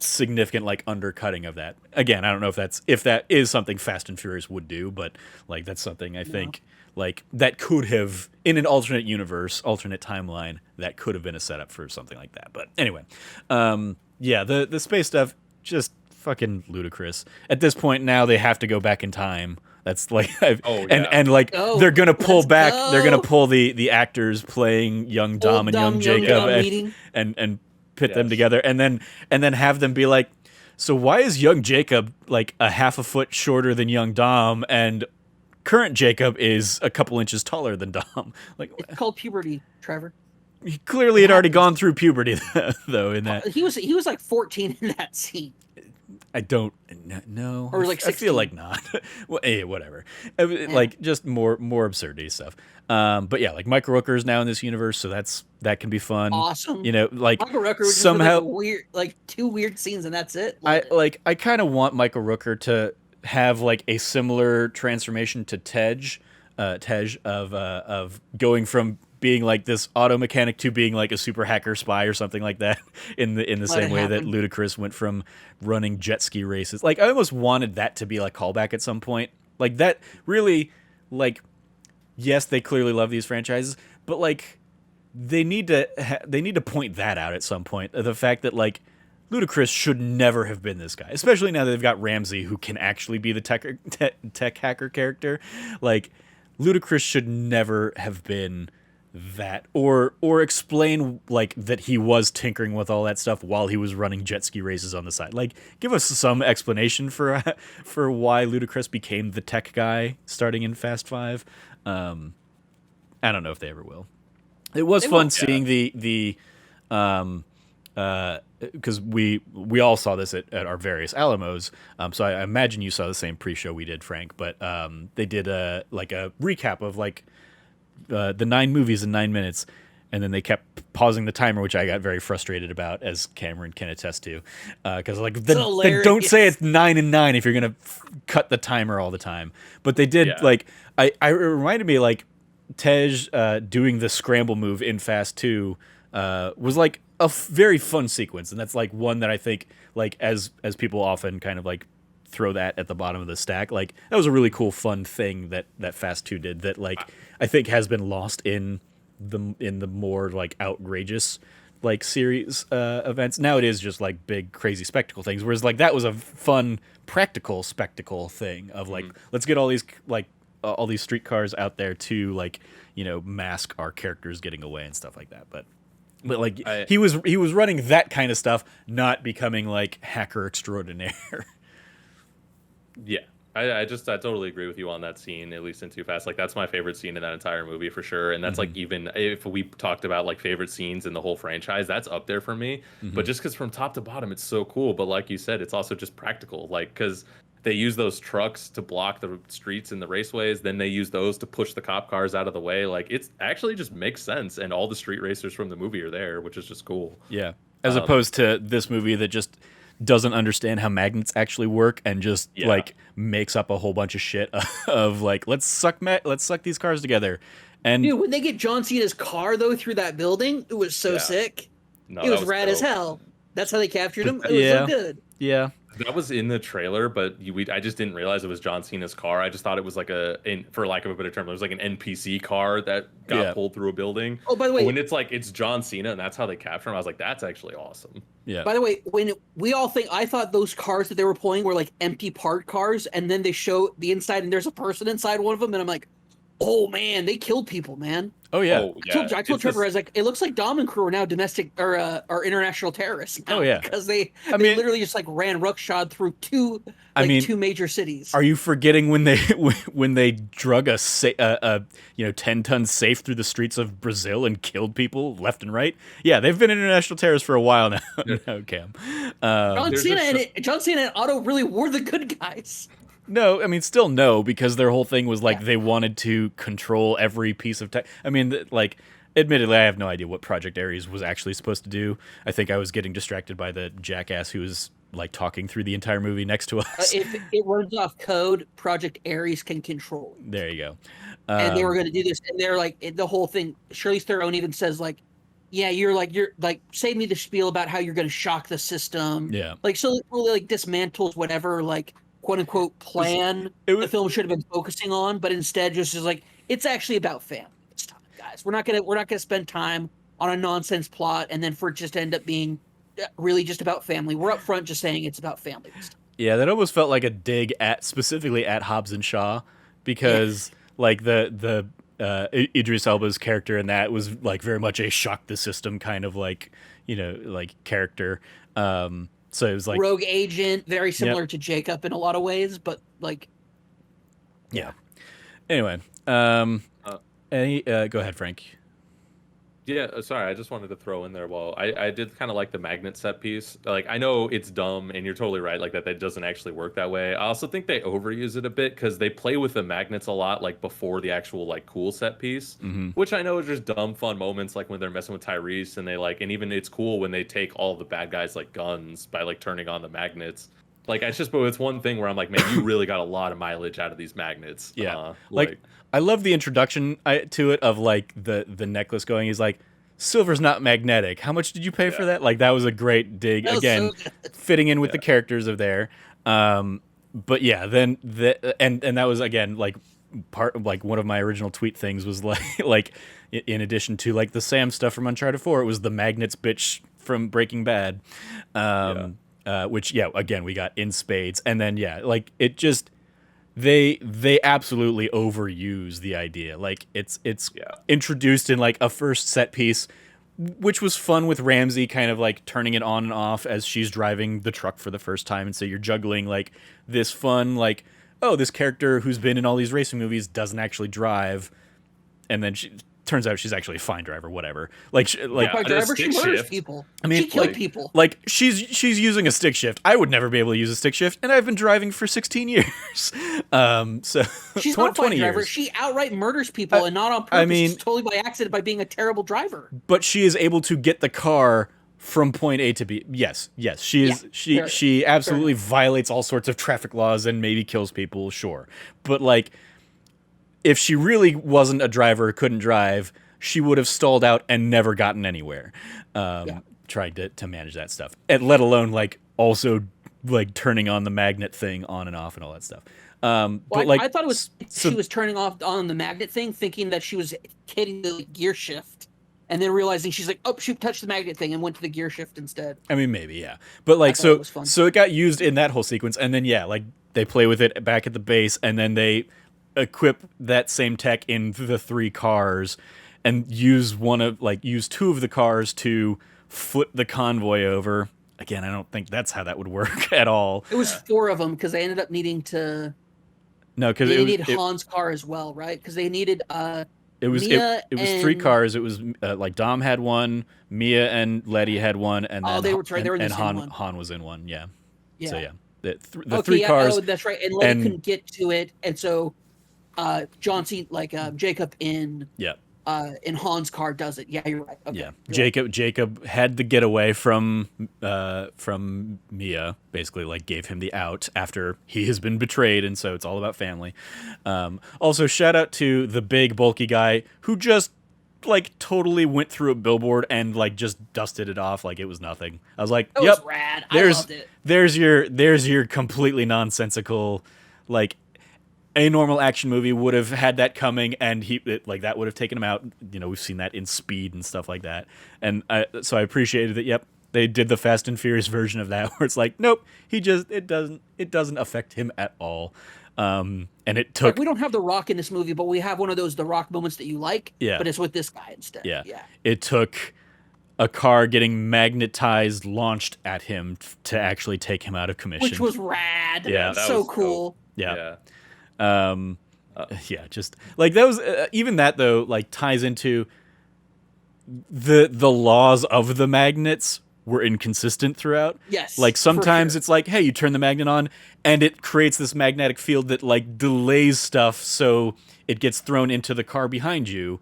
significant like undercutting of that. Again, I don't know if that is something Fast and Furious would do, but like that's something I think like that could have in an alternate universe, alternate timeline, that could have been a setup for something like that. But anyway, yeah, the space stuff just fucking ludicrous. At this point now they have to go back in time. That's like and like Go. they're gonna pull Let's back. go. They're gonna pull the actors playing young Dom and young Jacob Dom meeting. and pit them Yes. together and then have them be like, so why is young Jacob like a half a foot shorter than young Dom and current Jacob is a couple inches taller than Dom? Like It's called puberty, Trevor. he clearly had already gone through puberty though in that. He was like 14 in that scene. I don't know. Or like I feel 16. like not. Well, whatever. Like just more absurdity stuff. But yeah, like Michael Rooker is now in this universe, so that can be fun. Awesome. You know, like Michael Rooker was somehow just with, like, weird, like two weird scenes, and that's it. I kind of want Michael Rooker to have like a similar transformation to Tej of going from being like this auto mechanic to being like a super hacker spy or something like that in the same way that Ludacris went from running jet ski races. Like I almost wanted that to be like callback at some point. Like that really like yes, they clearly love these franchises, but like they need to point that out at some point. The fact that like Ludacris should never have been this guy, especially now that they've got Ramsey who can actually be the tech hacker character. Like Ludacris should never have been that or explain like that he was tinkering with all that stuff while he was running jet ski races on the side. Like give us some explanation for why Ludacris became the tech guy starting in Fast 5. I don't know if they ever will. It was fun seeing the because we all saw this at our various Alamos. So I imagine you saw the same pre-show we did, Frank. But they did a recap of like the 9 movies in 9 minutes, and then they kept pausing the timer, which I got very frustrated about, as Cameron can attest to, because like then don't say it's 9 and 9 if you're gonna cut the timer all the time. But they did like it reminded me like Tej doing the scramble move in Fast 2 was like a very fun sequence, and that's like one that I think like as people often kind of like throw that at the bottom of the stack. Like that was a really cool fun thing that Fast 2 did that like I think has been lost in the more like outrageous like series events. Now it is just like big crazy spectacle things, whereas like that was a fun practical spectacle thing of like let's get all these like all these streetcars out there to like, you know, mask our characters getting away and stuff like that. But like he was running that kind of stuff, not becoming like hacker extraordinaire. Yeah, I totally agree with you on that scene, at least in Too Fast. Like that's my favorite scene in that entire movie for sure, and that's like even if we talked about like favorite scenes in the whole franchise, that's up there for me. But just because from top to bottom it's so cool, but like you said, it's also just practical. Like because they use those trucks to block the streets and the raceways, then they use those to push the cop cars out of the way. Like it's actually just makes sense, and all the street racers from the movie are there, which is just cool. Yeah, as opposed to this movie that just doesn't understand how magnets actually work and just like makes up a whole bunch of shit of like let's suck these cars together. And dude, when they get John Cena's car though through that building, it was so sick. No, it was rad as hell. That's how they captured him. It was so good. Yeah. That was in the trailer, but I just didn't realize it was John Cena's car. I just thought it was like for lack of a better term, it was like an NPC car that got pulled through a building. Oh, by the way, but when it's like it's John Cena and that's how they capture him, I was like, that's actually awesome. Yeah. By the way, I thought those cars that they were pulling were like empty parked cars, and then they show the inside and there's a person inside one of them, and I'm like, Oh man, they killed people, man. Oh yeah. Oh yeah, I told it's Trevor, I just was like, it looks like Dom and crew are now domestic or are international terrorists Oh now yeah. because I they mean, literally just like ran ruckshod through I mean, two major cities. are you forgetting when they when they drug a 10-ton safe through the streets of Brazil and killed people left and right? Yeah, they've been international terrorists for a while now. there- No, Cam. there's a show. John Cena and Otto really were the good guys. No, I mean, still no, because their whole thing was like Yeah. they wanted to control every piece of tech. I mean, like, admittedly, I have no idea what Project Ares was actually supposed to do. I think I was getting distracted by the jackass who was like talking through the entire movie next to us. If it runs off code, Project Ares can control it. There you go. And they were going to do this, and they're like the whole thing. Charlize Theron even says like, "Yeah, you're like save me the spiel about how you're going to shock the system." Yeah. Like so, it really like dismantles whatever like quote unquote plan It was- the film should have been focusing on, but instead just is like it's actually about family this time, guys. We're not gonna spend time on a nonsense plot, and then for it just to end up being really just about family. We're up front just saying it's about family this time. Yeah, that almost felt like a dig at specifically at Hobbs and Shaw, because like the Idris Elba's character in that was like very much a shock the system kind of like like character. So it was like Rogue agent, very similar to Jacob in a lot of ways, but like yeah. Anyway, any go ahead, Frank. Yeah, sorry, I just wanted to throw in there. Well, I did kind of like the magnet set piece. Like, I know it's dumb, and you're totally right. Like that doesn't actually work that way. I also think they overuse it a bit because they play with the magnets a lot, like before the actual like cool set piece, which I know is just dumb fun moments, like when they're messing with Tyrese and they like, and even it's cool when they take all the bad guys like guns by like turning on the magnets. Like it's just, but it's one thing where I'm like, man, you really got a lot of mileage out of these magnets. Yeah, like I love the introduction to it of like the necklace going. He's like, silver's not magnetic. How much did you pay for that? Like that was a great dig that was again, so good. fitting in with the characters of there. But yeah, then and that was again like part of like one of my original tweet things was like like in addition to like the Sam stuff from Uncharted 4, it was the magnets bitch from Breaking Bad. Which yeah, again we got in spades, and then yeah, like it just they absolutely overuse the idea. Like it's introduced in like a first set piece, which was fun with Ramsey kind of like turning it on and off as she's driving the truck for the first time, and so you're juggling like this fun like, oh, this character who's been in all these racing movies doesn't actually drive, and then she turns out she's actually a fine driver, whatever. Like My driver, she murders shift. people. I mean, she killed like- people. like she's using a stick shift. I would never be able to use a stick shift, and I've been driving for 16 years. So She's not a fine 20 driver. years. She outright murders people and not on purpose. I mean- It's totally by accident by being a terrible driver. But she is able to get the car from point A to B. Yes, she is. Yeah, she absolutely violates all sorts of traffic laws and maybe kills people. Sure, but like, if she really wasn't a driver, couldn't drive, she would have stalled out and never gotten anywhere. Trying to manage that stuff, and let alone like also like turning on the magnet thing on and off and all that stuff. But like, I thought it was so- she was turning off on the magnet thing, thinking that she was hitting the gear shift, and then realizing she's like, oh, she touched the magnet thing and went to the gear shift instead. I mean, maybe, yeah. But like, thought it was fun. so it got used in that whole sequence, and then yeah, like they play with it back at the base, and then they equip that same tech in the 3 cars, and use two of the cars to foot the convoy over. Again, I don't think that's how that would work at all. It was 4 of them because they ended up needing to. No, because They it needed was Han's car as well, right? Because they needed it was Mia it was 3 and- cars. It was like Dom had one, Mia and Letty had one, and then they were right. They were in the and same Han one. Han was in one. Yeah. Yeah. So yeah, the okay, 3 yeah, cars. oh, that's right. And Letty and- couldn't get to it, and so John Cena, Jacob Yeah. in Han's car does it. Yeah, you're right. Okay, Yeah, you're right. Jacob had the getaway from Mia, basically like gave him the out after he has been betrayed, and so it's all about family. Also, shout out to the big bulky guy who just like totally went through a billboard and like just dusted it off like it was nothing. I was like, That yep, was rad. I loved it. there's your completely nonsensical like. A normal action movie would have had that coming, and that would have taken him out. You know, we've seen that in Speed and stuff like that, and so I appreciated that. Yep, they did the Fast and Furious version of that, where it's like, nope, it doesn't affect him at all. And it Like, took we don't have The Rock in this movie, but we have one of those The Rock moments that you like. Yeah. But it's with this guy instead. yeah, Yeah. it took a car getting magnetized launched at him to actually take him out of commission. Which was rad. Yeah, that so was cool. yeah. Yeah. Yeah, just like that was even that though like ties into the laws of the magnets were inconsistent throughout. Yes. Like for sometimes sure. it's like, hey, you turn the magnet on and it creates this magnetic field that like delays stuff so it gets thrown into the car behind you.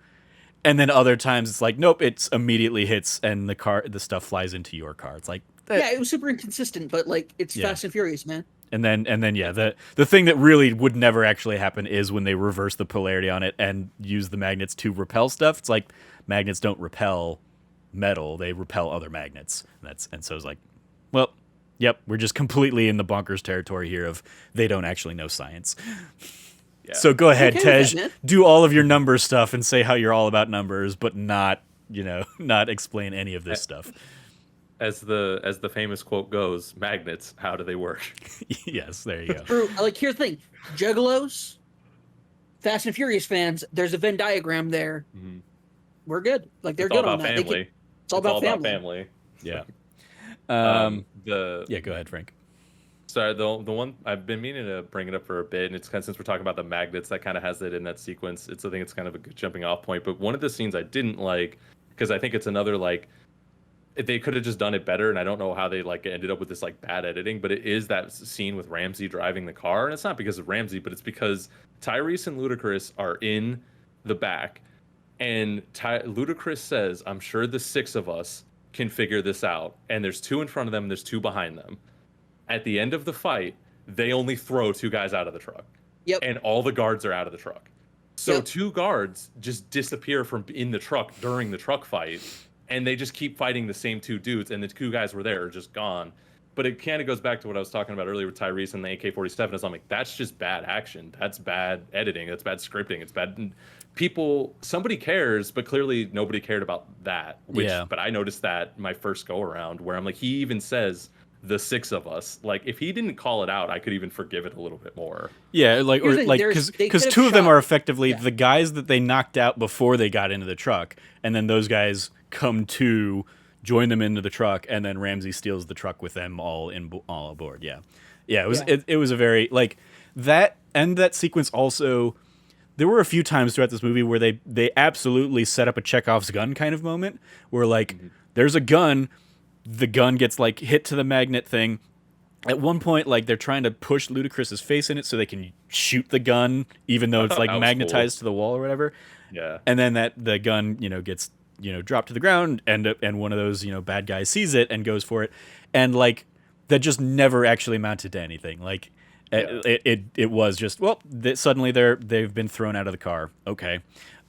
And then other times it's like, nope, it's immediately hits and the stuff flies into your car. It's like Yeah, it was super inconsistent, but like it's Yeah. Fast and Furious, man. And then yeah, the thing that really would never actually happen is when they reverse the polarity on it and use the magnets to repel stuff. It's like magnets don't repel metal, they repel other magnets. And so it's like, well, yep, we're just completely in the bonkers territory here of they don't actually know science. Yeah. So go ahead, Okay with Tej, that, man. do all of your number stuff and say how you're all about numbers, but not, not explain any of this stuff. As the famous quote goes, magnets, how do they work? Yes, there you go. True. Like, here's the thing: Juggalos, Fast and Furious fans. There's a Venn diagram there. Mhm. We're good. Like, they're It's all good on about that. They family. it's all about family. Yeah. The Yeah, go ahead, Frank. Sorry, the one I've been meaning to bring it up for a bit, and it's kind of since we're talking about the magnets, that kind of has it in that sequence. I think it's kind of a good jumping off point. But one of the scenes I didn't like, because I think it's another like they could have just done it better, and I don't know how they like ended up with this like bad editing. But it is that scene with Ramsey driving the car, and it's not because of Ramsey, but it's because Tyrese and Ludacris are in the back, and Ludacris says, "I'm sure the six of us can figure this out." And there's two in front of them, and there's two behind them. At the end of the fight, they only throw two guys out of the truck. Yep. And all the guards are out of the truck. So Yep. two guards just disappear from in the truck during the truck fight, and they just keep fighting the same two dudes, and the two guys were there are just gone. But it kind of goes back to what I was talking about earlier with Tyrese and the AK-47. Is I'm like, that's just bad action. That's bad editing. That's bad scripting. It's bad. Somebody cares, but clearly nobody cared about that. But I noticed that my first go around where I'm like, he even says the six of us. Like, if he didn't call it out, I could even forgive it a little bit more. Yeah, like Here's or the thing, like they because could've two of them shot- are effectively yeah. the guys that they knocked out before they got into the truck, and then those guys come to join them into the truck, and then Ramsey steals the truck with them all aboard. Yeah, it was Yeah. it was a very like that, and that sequence also. There were a few times throughout this movie where they absolutely set up a Chekhov's gun kind of moment where like there's a gun, the gun gets like hit to the magnet thing. At one point, like they're trying to push Ludacris's face in it so they can shoot the gun, even though it's like That was magnetized to the wall or whatever. Yeah. And then the gun, gets dropped to the ground, and one of those bad guys sees it and goes for it, and like that just never actually amounted to anything. Like it was just suddenly they've been thrown out of the car. Okay.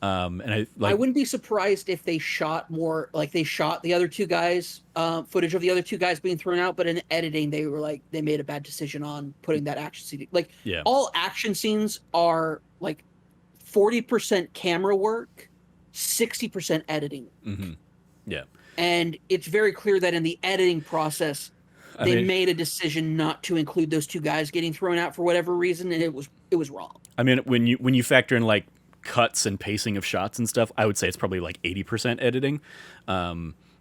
And I wouldn't be surprised if they shot more, like they shot the other two guys, footage of the other two guys being thrown out, but in editing they were like they made a bad decision on putting that action scene. Like all action scenes are like 40% camera work, 60% editing. Mm-hmm. Yeah. And it's very clear that in the editing process they made a decision not to include those two guys getting thrown out for whatever reason, and it was wrong. I mean, when you factor in like cuts and pacing of shots and stuff, I would say it's probably like 80% editing,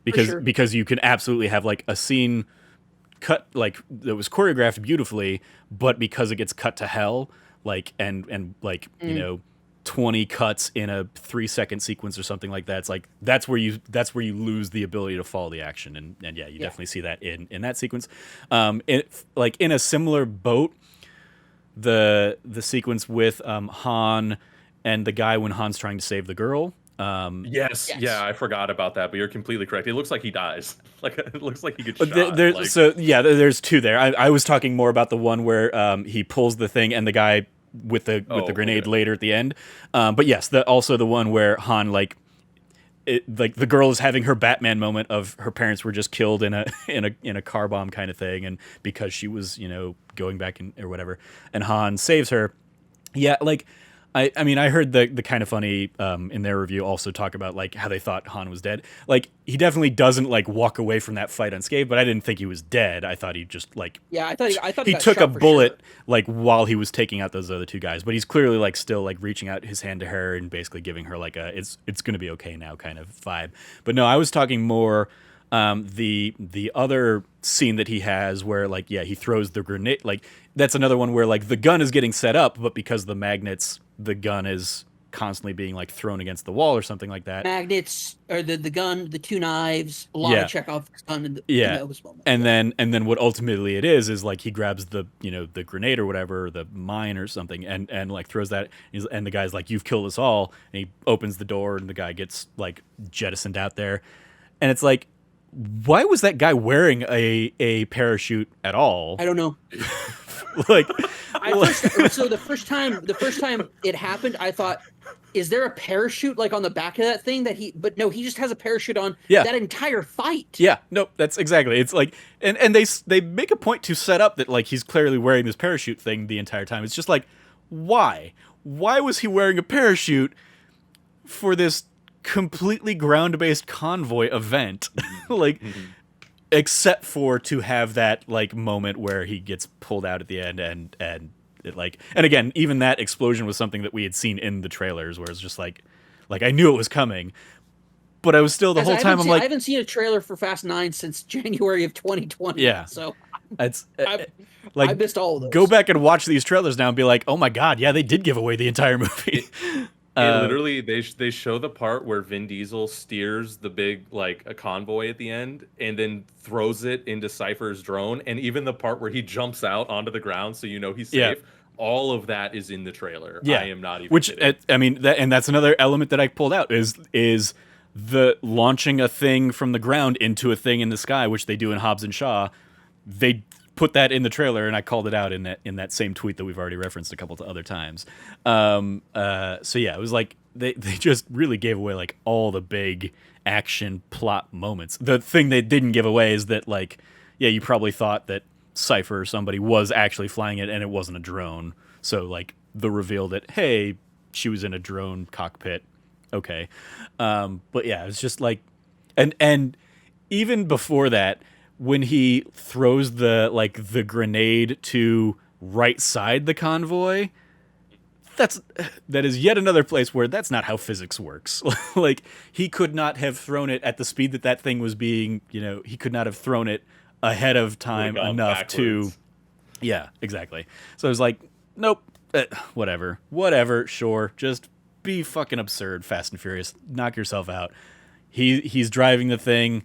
because you can absolutely have like a scene cut like that was choreographed beautifully, but because it gets cut to hell, like and like 20 cuts in a 3-second sequence or something like that, it's like that's where you lose the ability to follow the action, and you definitely see that in that sequence. Like in a similar boat, the sequence with Han and the guy when Han's trying to save the girl. Yes. Yeah, I forgot about that, but you're completely correct. It looks like he dies. Like it looks like he gets But shot. there's two there. I was talking more about the one where he pulls the thing and the guy with the grenade later at the end. But yes, also the one where Han like the girl is having her Batman moment of her parents were just killed in a car bomb kind of thing, and because she was going back or whatever, and Han saves her. Yeah, like I mean, I heard the kind of funny in their review also talk about like how they thought Han was dead. Like he definitely doesn't like walk away from that fight unscathed, but I didn't think he was dead. I thought he just like Yeah, I thought he he got took a shot for bullet sure. like while he was taking out those other two guys, but he's clearly like still like reaching out his hand to her and basically giving her like a it's gonna be okay now kind of vibe. But no, I was talking more the other scene that he has where like yeah he throws the grenade, like that's another one where like the gun is getting set up, but because the magnets, the gun is constantly being like thrown against the wall or something like that. Magnets or the gun, the two knives, a lot Yeah. of Chekhov's gun in Yeah. those moments. And Yeah. then what ultimately it is like he grabs the the grenade or whatever, or the mine or something, and like throws that, and the guy's like, "You've killed us all," and he opens the door and the guy gets like jettisoned out there, and it's like, why was that guy wearing a parachute at all? I don't know. Like, So the first time it happened, I thought, is there a parachute like on the back of that thing that he? But no, he just has a parachute on Yeah. that entire fight. yeah, no, that's exactly. It's like, and they make a point to set up that like he's clearly wearing this parachute thing the entire time. It's just like, why? Why was he wearing a parachute for this completely ground-based convoy event? Like, except for to have that like moment where he gets pulled out at the end, and it like, and again, even that explosion was something that we had seen in the trailers, where it's just like I knew it was coming, but I was still the Guys, whole time I'm I like, haven't seen a trailer for Fast 9 since January of 2020. Yeah. So it's I like, missed all of those. go back and watch these trailers now and be like, oh my god, yeah, they did give away the entire movie. It literally they show the part where Vin Diesel steers the big like a convoy at the end and then throws it into Cypher's drone, and even the part where he jumps out onto the ground so you know he's Yeah. safe. All of that is in the trailer. Yeah, I am not even which kidding. I mean, that's another element that I pulled out is the launching a thing from the ground into a thing in the sky, which they do in Hobbs and Shaw. They put that in the trailer, and I called it out in that same tweet that we've already referenced a couple of other times. So yeah, it was like they just really gave away like all the big action plot moments. The thing they didn't give away is that like, yeah, you probably thought that Cypher or somebody was actually flying it and it wasn't a drone. So like the reveal that, hey, she was in a drone cockpit. Okay. But yeah, it's just like, and even before that, when he throws the grenade to right side the convoy, that is yet another place where that's not how physics works. Like he could not have thrown it at the speed that thing was being, he could not have thrown it ahead of time gone enough to, backwards. yeah, exactly. So I was like, nope, whatever, sure, just be fucking absurd, Fast and Furious, knock yourself out. He's driving the thing,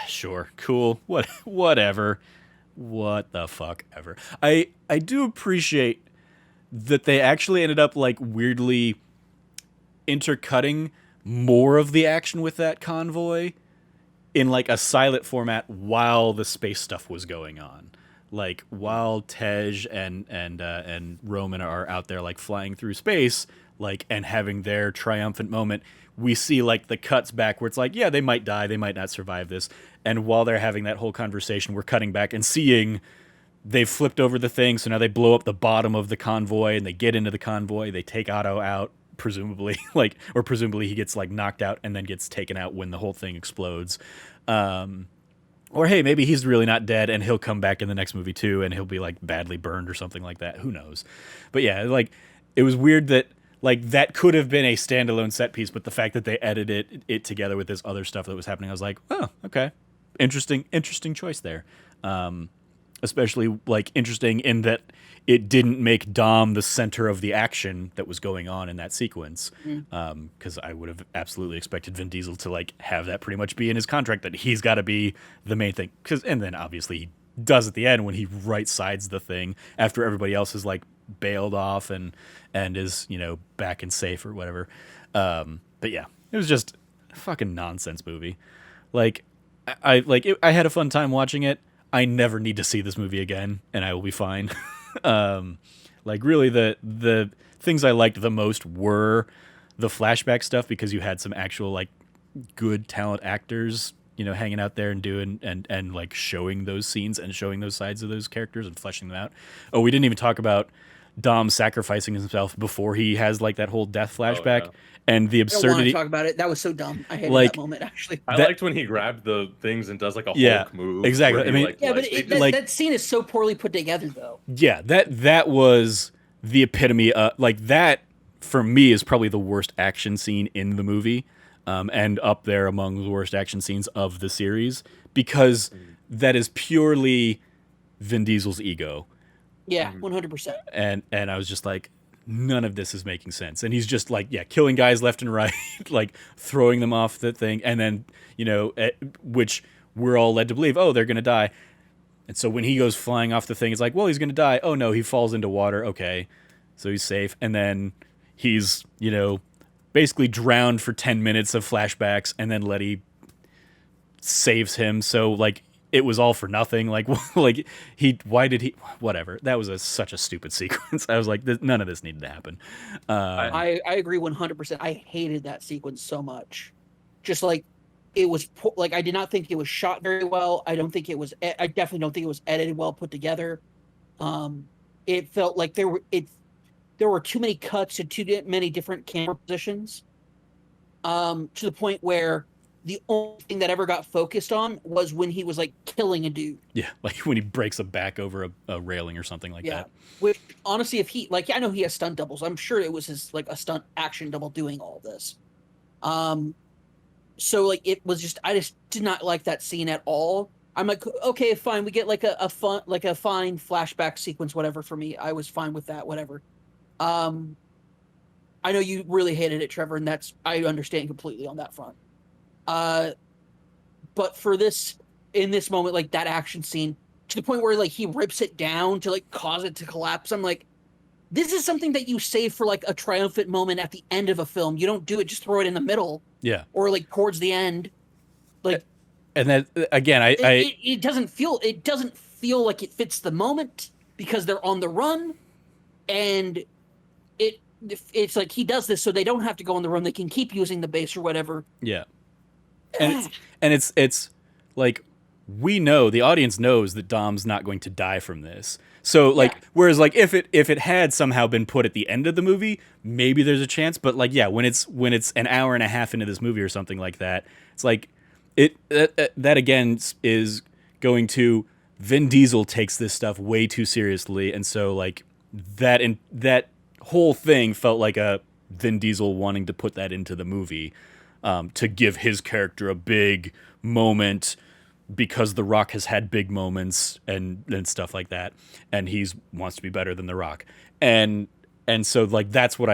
sure, cool, whatever, what the fuck ever. I do appreciate that they actually ended up like weirdly intercutting more of the action with that convoy in like a silent format while the space stuff was going on. Like while Tej and Roman are out there like flying through space, like, and having their triumphant moment, we see like the cuts back where it's like, yeah, they might die, they might not survive this. And while they're having that whole conversation, we're cutting back and seeing they've flipped over the thing, so now they blow up the bottom of the convoy and they get into the convoy, they take Otto out, presumably, like, or presumably he gets like knocked out and then gets taken out when the whole thing explodes. Or hey, maybe he's really not dead and he'll come back in the next movie too, and he'll be like badly burned or something like that. Who knows? But yeah, like it was weird that like that could have been a standalone set piece, but the fact that they edited it together with this other stuff that was happening, I was like, oh, okay, interesting choice there. Especially like interesting in that it didn't make Dom the center of the action that was going on in that sequence. Because I would have absolutely expected Vin Diesel to like have that pretty much be in his contract, that he's got to be the main thing. And then obviously he does at the end when he right sides the thing after everybody else is like bailed off and is back and safe or whatever. But yeah, it was just a fucking nonsense movie. Like I had a fun time watching it. I never need to see this movie again, and I will be fine. Like really, the things I liked the most were the flashback stuff, because you had some actual like good talent actors, hanging out there and doing and like showing those scenes and showing those sides of those characters and fleshing them out. Oh, we didn't even talk about Dom sacrificing himself before he has like that whole death flashback, yeah. and the I don't want to absurdity, talk about it. That was so dumb. I hated like that moment actually. I that, liked when he grabbed the things and does like a yeah, Hulk move. exactly. Where he, I mean, like, Yeah, but they it, just- like- that scene is so poorly put together, though. yeah, that was the epitome. Like that for me is probably the worst action scene in the movie, and up there among the worst action scenes of the series because that is purely Vin Diesel's ego. Yeah, 100%. And I was just like, none of this is making sense. And he's just like, yeah, killing guys left and right, like throwing them off the thing, and then which we're all led to believe, oh, they're gonna die. And so when he goes flying off the thing, it's like, well, he's gonna die. Oh no, he falls into water. Okay, so he's safe. And then he's basically drowned for 10 minutes of flashbacks, and then Letty saves him. So like it was all for nothing. Like why did he? Whatever. That was such a stupid sequence. I was like, none of this needed to happen. I agree 100%. I hated that sequence so much. Just like it was like I did not think it was shot very well. I definitely don't think it was edited well, put together. It felt like there were too many cuts and too many different camera positions. To the point where the only thing that ever got focused on was when he was like killing a dude. Yeah, like when he breaks a back over a railing or something like that. Which honestly, if he I know he has stunt doubles. I'm sure it was his like a stunt action double doing all this. So like it was just I just did not like that scene at all. I'm like, okay, fine, we get like a fine flashback sequence, whatever. For me, I was fine with that, whatever. I know you really hated it, Trevor, and I understand completely on that front. But for in this moment, like that action scene, to the point where like he rips it down to like cause it to collapse, I'm like, this is something that you save for like a triumphant moment at the end of a film. You don't do it, just throw it in the middle. Yeah. Or like towards the end. Like, and then again, it doesn't feel like it fits the moment because they're on the run, and it's like he does this so they don't have to go on the run. They can keep using the base or whatever. Yeah. And it's like we know, the audience knows that Dom's not going to die from this. So like whereas like if it had somehow been put at the end of the movie, maybe there's a chance, but like when it's an hour and a half into this movie or something like that, it's like that again is going to Vin Diesel takes this stuff way too seriously, and so like that whole thing felt like a Vin Diesel wanting to put that into the movie. To give his character a big moment because The Rock has had big moments and stuff like that, and wants to be better than The Rock, and so like that's what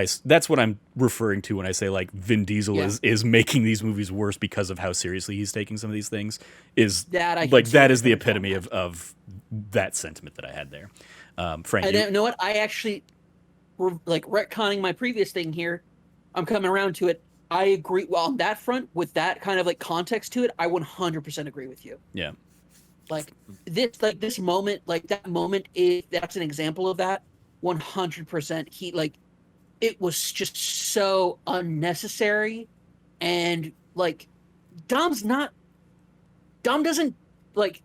I'm referring to when I say like Vin Diesel is making these movies worse because of how seriously he's taking some of these things. That is the epitome of that sentiment that I had there. Frank, you know what? I actually like retconning my previous thing here. I'm coming around to it. I agree. Well, on that front, with that kind of like context to it, I 100% agree with you. Yeah. Like this moment, like that moment that's an example of that. 100%. It was just so unnecessary, and like Dom doesn't like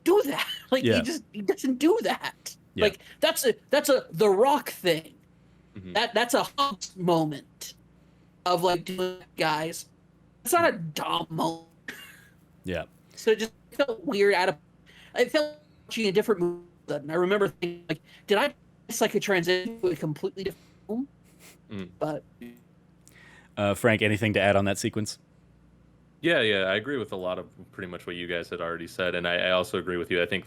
do that. Like he doesn't do that. Yeah. Like that's a The Rock thing. Mm-hmm. That's a Hobbs moment. Of like doing guys, it's not a Dom moment. Yeah. So it just felt weird. I felt watching a different movie. And I remember thinking, like, did I miss like a transition to a completely different film? But Frank, anything to add on that sequence? Yeah, I agree with a lot of pretty much what you guys had already said, and I also agree with you. I think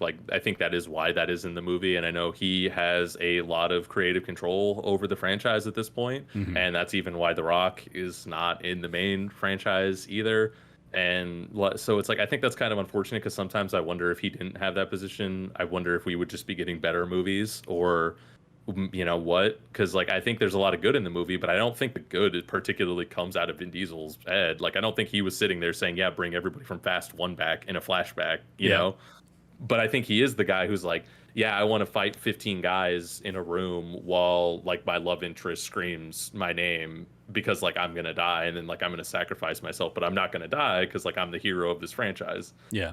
that is why that is in the movie, and I know he has a lot of creative control over the franchise at this point, and that's even why The Rock is not in the main franchise either. And so it's like I think that's kind of unfortunate because sometimes I wonder if he didn't have that position, I wonder if we would just be getting better movies or what, because like I think there's a lot of good in the movie, but I don't think the good particularly comes out of Vin Diesel's head. Like I don't think he was sitting there saying, yeah, bring everybody from Fast 1 back in a flashback, you know. But I think he is the guy who's like, yeah, I want to fight 15 guys in a room while like my love interest screams my name because like I'm gonna die, and then like I'm gonna sacrifice myself, but I'm not gonna die because like I'm the hero of this franchise. Yeah.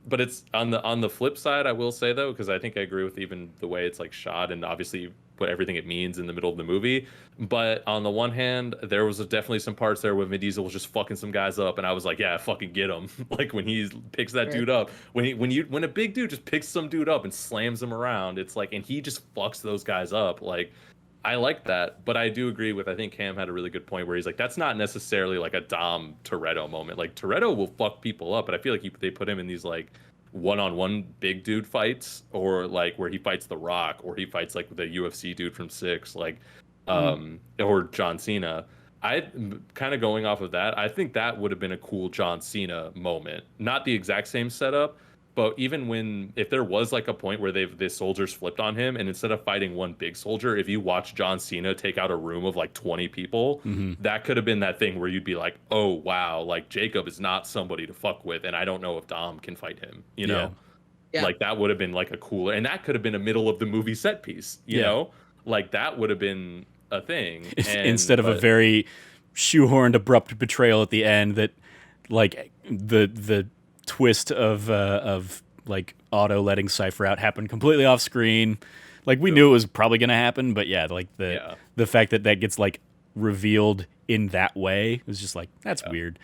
but it's on the flip side, I will say though, because I think I agree with even the way it's like shot and obviously what everything it means in the middle of the movie. But on the one hand, there was definitely some parts there where Vin Diesel was just fucking some guys up, and I was like, yeah, fucking get him. Like when he picks that dude up, when a big dude just picks some dude up and slams him around, it's like, and he just fucks those guys up, like. I like that, but I do agree with. I think Cam had a really good point where he's like, that's not necessarily like a Dom Toretto moment. Like Toretto will fuck people up, but I feel like they put him in these like one-on-one big dude fights, or like where he fights The Rock, or he fights like the UFC dude from Six, like, or John Cena. I kind of going off of that. I think that would have been a cool John Cena moment. Not the exact same setup, but even if there was like a point where the soldiers flipped on him, and instead of fighting one big soldier, if you watch John Cena take out a room of like 20 people, that could have been that thing where you'd be like, oh wow, like Jacob is not somebody to fuck with, and I don't know if Dom can fight him, you know? Yeah. Like that would have been like a cooler, and that could have been a middle of the movie set piece, you know? Like that would have been a thing. Instead of a very shoehorned abrupt betrayal at the end that like the twist of like Otto letting Cypher out happened completely off screen. Like we knew it was probably going to happen, but like the fact that gets like revealed in that way was just like, that's weird.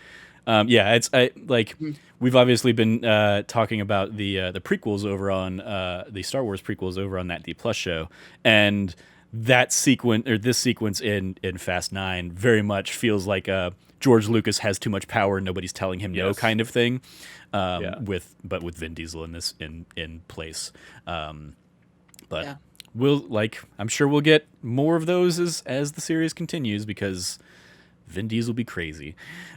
It's like we've obviously been talking about the prequels over on the Star Wars prequels over on that D Plus show, and that sequence or this sequence in Fast 9 very much feels like George Lucas has too much power and nobody's telling him no kind of thing. With Vin Diesel in this in place. I'm sure we'll get more of those as the series continues, because Vin Diesel be crazy.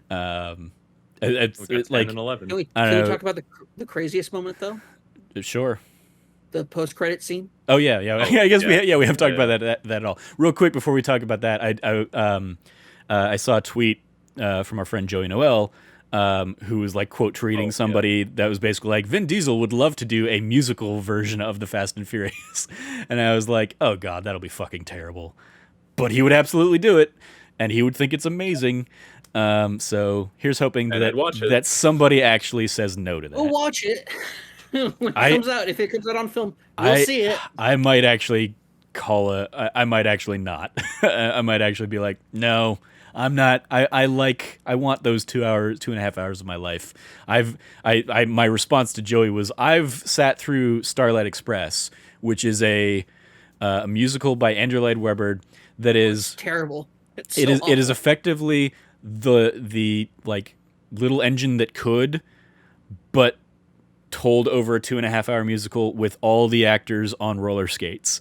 It's like 10 and 11. Can we talk about the craziest moment though? Sure. The post-credit scene. Oh yeah. I guess we have talked about that at all. Real quick before we talk about that, I saw a tweet from our friend Joey Noel, who was like quote tweeting somebody that was basically like, Vin Diesel would love to do a musical version of the Fast and Furious, and I was like, oh god, that'll be fucking terrible, but he would absolutely do it, and he would think it's amazing. So here's hoping that somebody actually says no to that. We'll watch it when it comes out. If it comes out on film, we'll see it. I might actually I might actually not. I might actually be like, no, I'm not. I want those 2.5 hours of my life. My response to Joey was, I've sat through Starlight Express, which is a musical by Andrew Lloyd Webber that is terrible. It is effectively the like little engine that could, but told over a 2.5 hour musical with all the actors on roller skates.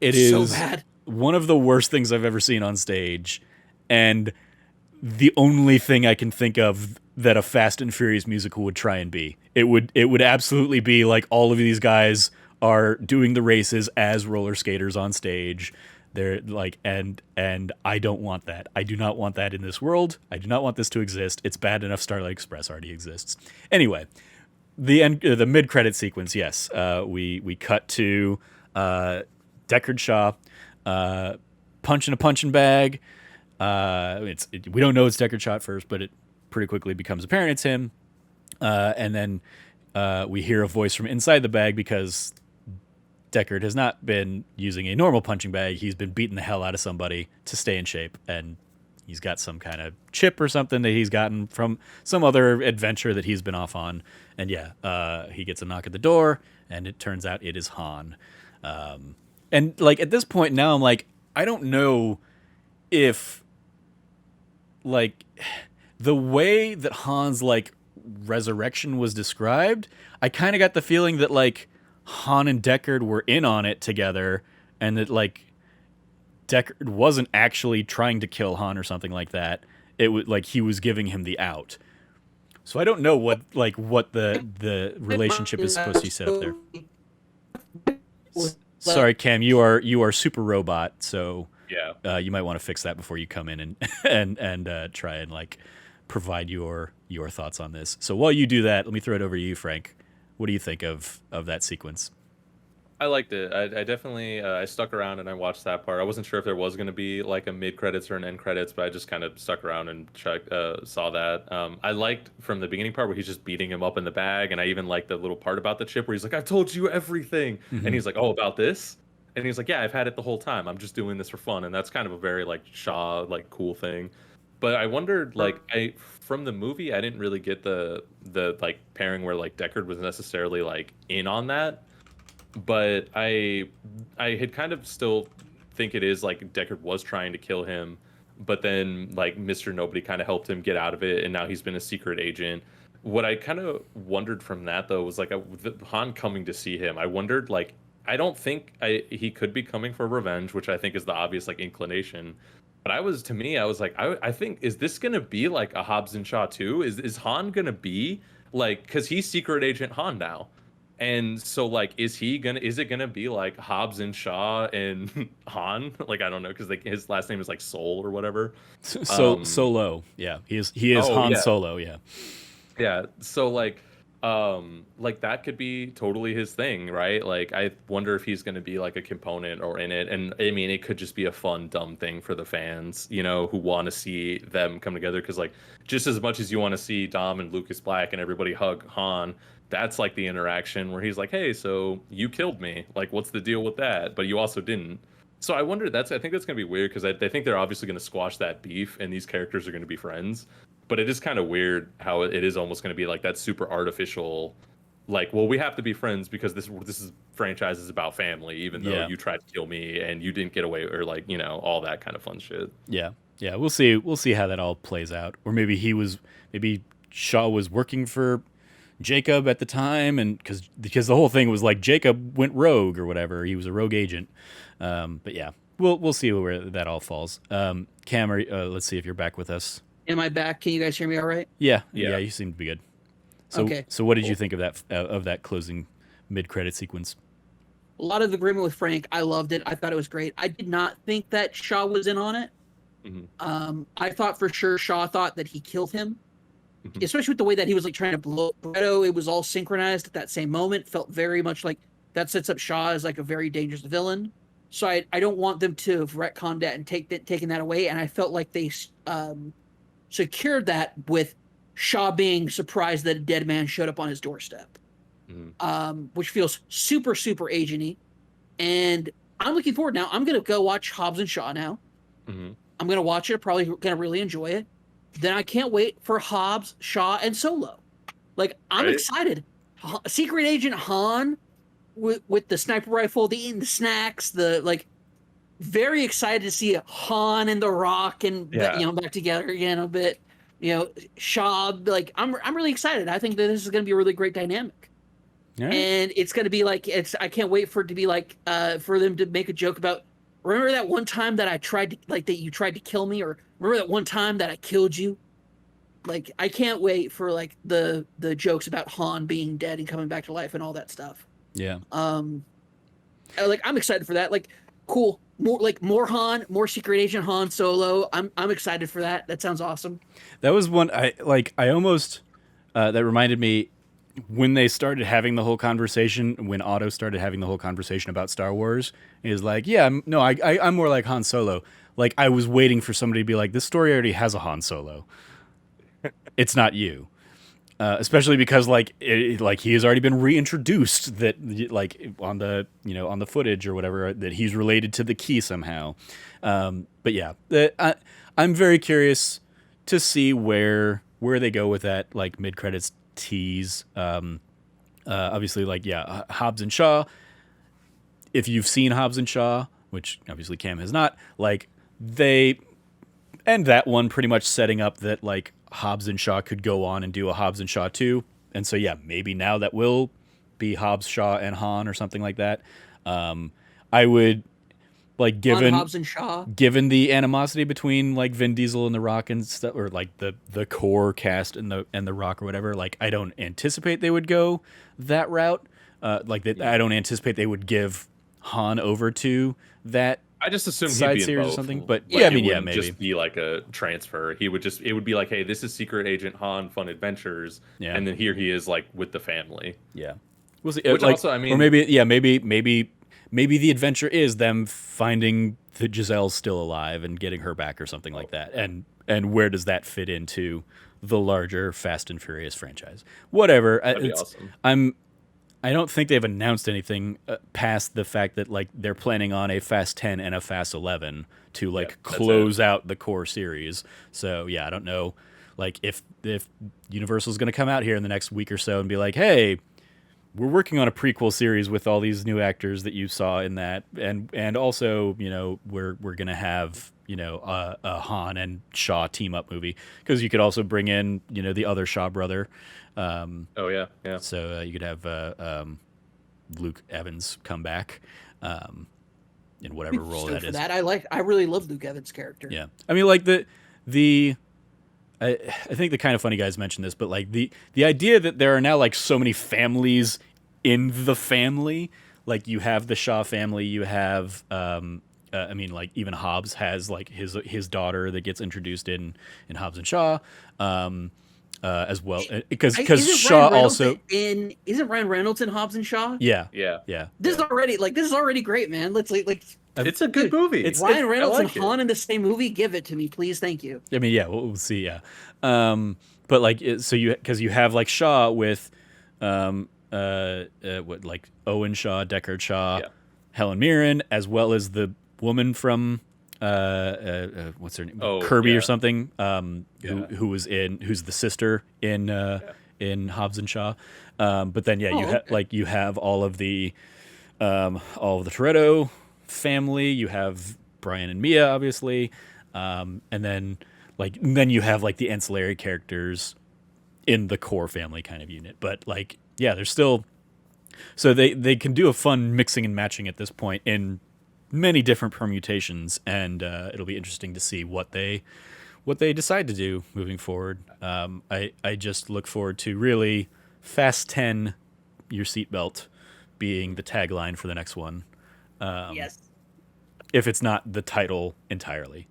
It is so bad. One of the worst things I've ever seen on stage, and the only thing I can think of that a Fast and Furious musical would try and be. It would absolutely be like all of these guys are doing the races as roller skaters on stage. They're like, and I don't want that. I do not want that in this world. I do not want this to exist. It's bad enough Starlight Express already exists. Anyway, the mid-credit sequence, yes. We cut to Deckard Shaw punching a punching bag. We don't know it's Deckard Shaw at first, but it pretty quickly becomes apparent it's him. And then we hear a voice from inside the bag, because Deckard has not been using a normal punching bag. He's been beating the hell out of somebody to stay in shape, and he's got some kind of chip or something that he's gotten from some other adventure that he's been off on. And he gets a knock at the door, and it turns out it is Han. And like at this point now, I'm like, I don't know if like the way that Han's like resurrection was described, I kind of got the feeling that like Han and Deckard were in on it together, and that like Deckard wasn't actually trying to kill Han or something like that. It was like he was giving him the out. So I don't know what the relationship is supposed to be set up there. Sorry, Cam, you are super robot, so you might want to fix that before you come in and try and like provide your thoughts on this. So while you do that, let me throw it over to you, Frank. What do you think of that sequence? I liked it. I definitely I stuck around and I watched that part. I wasn't sure if there was going to be like a mid credits or an end credits, but I just kind of stuck around and saw that. I liked from the beginning part where he's just beating him up in the bag, and I even liked the little part about the chip where he's like, "I've told you everything," and he's like, "Oh, about this?" And he's like, "Yeah, I've had it the whole time. I'm just doing this for fun," and that's kind of a very like Shaw like cool thing. But I wondered, like, I from the movie, I didn't really get the like pairing where like Deckard was necessarily like in on that, but I had kind of still think it is like Deckard was trying to kill him, but then like Mr. Nobody kind of helped him get out of it, and now he's been a secret agent. What I kind of wondered from that though was like Han coming to see him. I wondered like I don't think he could be coming for revenge, which I think is the obvious like inclination. But to me, I was like, I think, is this gonna be like a Hobbs and Shaw 2? Is Han gonna be like, because he's secret agent Han now. And so, like, is it gonna be like Hobbs and Shaw and Han? Like, I don't know, because like his last name is like Soul or whatever. Solo, yeah, he is Oh Han yeah, Solo, yeah. yeah. So like that could be totally his thing, right? Like, I wonder if he's gonna be like a component or in it. And I mean, it could just be a fun, dumb thing for the fans, who want to see them come together. Because like, just as much as you want to see Dom and Lucas Black and everybody hug Han, that's like the interaction where he's like, "Hey, so you killed me. Like, what's the deal with that? But you also didn't." So I wonder, I think that's gonna be weird because I think they're obviously gonna squash that beef and these characters are gonna be friends. But it is kind of weird how it is almost gonna be like that super artificial, like, well, we have to be friends because this franchise is about family, even though Yeah. you tried to kill me and you didn't get away, or like, all that kind of fun shit. Yeah, yeah. We'll see how that all plays out. Or maybe Shaw was working for Jacob at the time, and because the whole thing was like Jacob went rogue or whatever. He was a rogue agent. But yeah, we'll see where that all falls. Cam, let's see if you're back with us. Am I back? Can you guys hear me all right? Yeah, Yeah. yeah. You seem to be good. So, Okay. So what did you think of that closing mid-credit sequence? A lot of agreement with Frank. I loved it. I thought it was great. I did not think that Shaw was in on it. I thought for sure Shaw thought that he killed him, especially with the way that he was like trying to blow up Toretto. It was all synchronized at that same moment. Felt very much like that sets up Shaw as like a very dangerous villain. So I don't want them to have retconned that and taken that away. And I felt like they secured that with Shaw being surprised that a dead man showed up on his doorstep, which feels super, super agenty. And I'm looking forward now. I'm going to go watch Hobbs and Shaw now. I'm going to watch it. Probably going to really enjoy it. Then I can't wait for Hobbs, Shaw, and Solo. Like, I'm excited. Secret Agent Han with the sniper rifle, the eating the snacks, very excited to see Han and The Rock and back together again a bit. Shaw, like I'm really excited. I think that this is going to be a really great dynamic. Right. And it's going to be like I can't wait for it to be like for them to make a joke about, remember that one time that I tried to that you tried to kill me, or remember that one time that I killed you? Like, I can't wait for like the jokes about Han being dead and coming back to life and all that stuff. Yeah. I'm excited for that. Like, cool. More Han, more Secret Agent Han Solo. I'm excited for that. That sounds awesome. That was one I almost that reminded me when they started having the whole conversation, when Otto started having the whole conversation about Star Wars, is like, yeah, no, I'm more like Han Solo. Like, I was waiting for somebody to be like, this story already has a Han Solo. It's not you. Especially because like he has already been reintroduced, that like on the footage or whatever, that he's related to the key somehow. But yeah, I'm very curious to see where they go with that, like, mid credits tease. Obviously, like, yeah, Hobbs and Shaw. If you've seen Hobbs and Shaw, which obviously Cam has not, like, they end that one pretty much setting up that like Hobbs and Shaw could go on and do a Hobbs and Shaw 2. And so, yeah, maybe now that will be Hobbs, Shaw, and Han or something like that. I would, like, given Hobbs and Shaw, given the animosity between like Vin Diesel and The Rock and stuff, or like the core cast and the Rock or whatever, like, I don't anticipate they would go that route. I don't anticipate they would give Han over to that. I just assumed he'd side be in series both. or something, but like, yeah, I mean, yeah, maybe just be like a transfer. It would be like, hey, this is Secret Agent Han Fun Adventures, Yeah. and then here he is like with the family. Yeah. We'll see. Which Like, also, I or mean, maybe the adventure is them finding that Giselle's still alive and getting her back or something like that. And where does that fit into the larger Fast and Furious franchise? Whatever. that'd be awesome. I don't think they've announced anything past the fact that like they're planning on a Fast 10 and a Fast 11 to like close out the core series. So yeah, I don't know like if Universal's going to come out here in the next week or so and be like, "Hey, we're working on a prequel series with all these new actors that you saw in that, and also, you know, we're going to have, you know, a Han and Shaw team up movie, because you could also bring in, you know, the other Shaw brother. Oh yeah. So you could have Luke Evans come back in whatever role that for is. that. I really love Luke Evans' character. Yeah, I mean, like I think the Kind of Funny guys mentioned this, but like the idea that there are now like so many families in the family, like you have the Shaw family, you have I mean, like even Hobbs has like his daughter that gets introduced in Hobbs and Shaw, as well, because Shaw also isn't Ryan Reynolds in Hobbs and Shaw? yeah. This is already great, man. Let's like It's a good movie. Ryan Reynolds like and Han in the same movie. Give it to me, please. Thank you. I mean, yeah, we'll see. Yeah, but like, so because you have like Shaw with, what, like Owen Shaw, Deckard Shaw, Helen Mirren, as well as the woman from, what's her name, Kirby or something, who's the sister in Hobbs and Shaw, but then you have all of the Toretto family. You have Brian and Mia, obviously, and then you have like the ancillary characters in the core family kind of unit. But like, yeah, there's still, so they can do a fun mixing and matching at this point in many different permutations, and it'll be interesting to see what they decide to do moving forward. I just look forward to really Fast 10, your seatbelt being the tagline for the next one. Yes. If it's not the title entirely.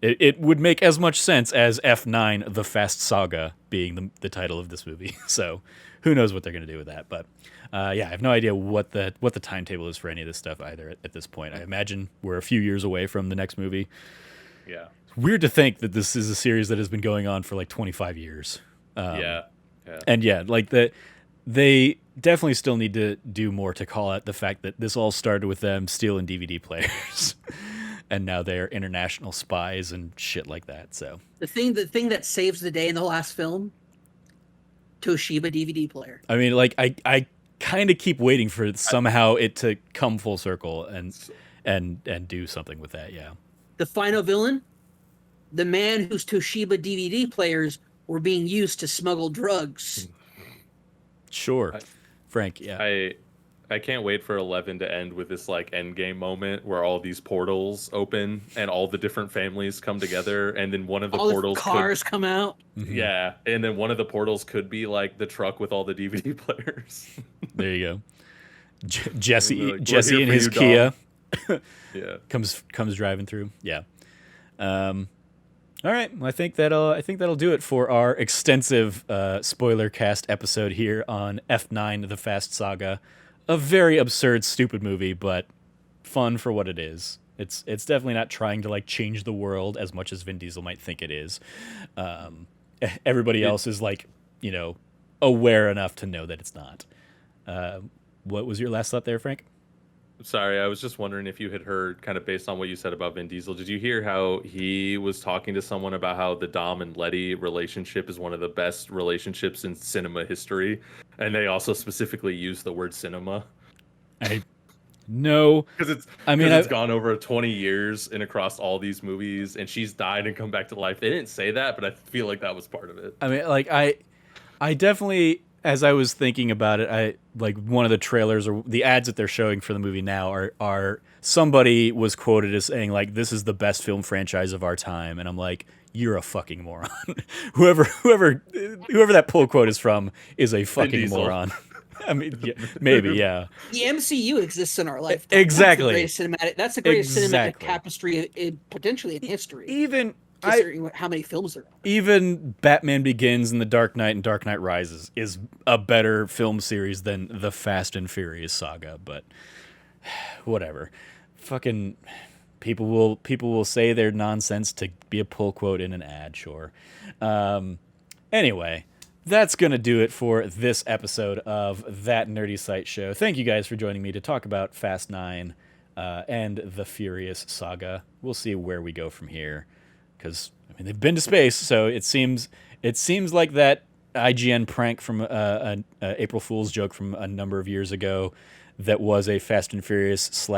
It would make as much sense as F9, the Fast Saga, being the title of this movie. So who knows what they're going to do with that. But I have no idea what the timetable is for any of this stuff either at this point. I imagine we're a few years away from the next movie. Yeah. It's weird to think that this is a series that has been going on for like 25 years. And like they definitely still need to do more to call out the fact that this all started with them stealing DVD players. And now they're international spies and shit like that. So the thing that saves the day in the last film, Toshiba DVD player. I mean, like I kind of keep waiting for somehow it to come full circle and do something with that. Yeah. The final villain, the man whose Toshiba DVD players were being used to smuggle drugs. Sure, Frank. Yeah. I can't wait for 11 to end with this like end game moment where all these portals open and all the different families come together, and then one of the portals cars come out. Yeah, and then one of the portals could be like the truck with all the DVD players. There you go. Jesse like, in his Kia yeah comes driving through. Yeah. All right. Well, I think that'll do it for our extensive spoiler cast episode here on F9: The Fast Saga. A very absurd, stupid movie, but fun for what it is. It's definitely not trying to like change the world as much as Vin Diesel might think it is. Everybody else is like, you know, aware enough to know that it's not. What was your last thought there, Frank? Sorry, I was just wondering if you had heard, kind of based on what you said about Vin Diesel, did you hear how he was talking to someone about how the Dom and Letty relationship is one of the best relationships in cinema history? And they also specifically use the word cinema. No. Because it's gone over 20 years and across all these movies, and she's died and come back to life. They didn't say that, but I feel like that was part of it. I mean, like, I definitely, as I was thinking about it, I like one of the trailers or the ads that they're showing for the movie now are somebody was quoted as saying like, this is the best film franchise of our time, and I'm like, you're a fucking moron. whoever that pull quote is from is a fucking moron. I mean, yeah, maybe, yeah. The MCU exists in our life. Exactly. That's the greatest cinematic tapestry potentially in history. Even considering how many films there are. Even Batman Begins and The Dark Knight and Dark Knight Rises is a better film series than the Fast and Furious saga, but whatever. Fucking people will say they're nonsense to be a pull quote in an ad, sure. Anyway, that's going to do it for this episode of That Nerdy Site Show. Thank you guys for joining me to talk about Fast 9 and the Furious saga. We'll see where we go from here, because I mean they've been to space, so it seems like that IGN prank from a April Fool's joke from a number of years ago that was a Fast and Furious /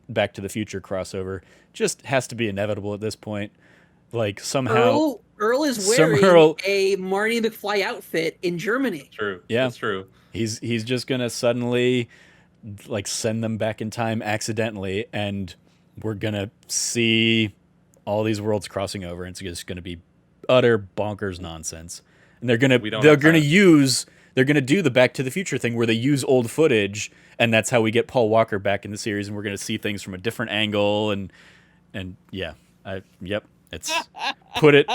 Back to the Future crossover just has to be inevitable at this point. Like somehow Earl is wearing a Marty McFly outfit in Germany. True. Yeah, that's true. He's just gonna suddenly like send them back in time accidentally, and we're gonna see all these worlds crossing over, and it's just gonna be utter bonkers nonsense. And they're gonna do the Back to the Future thing where they use old footage, and that's how we get Paul Walker back in the series, and we're gonna see things from a different angle, and yeah, it's put it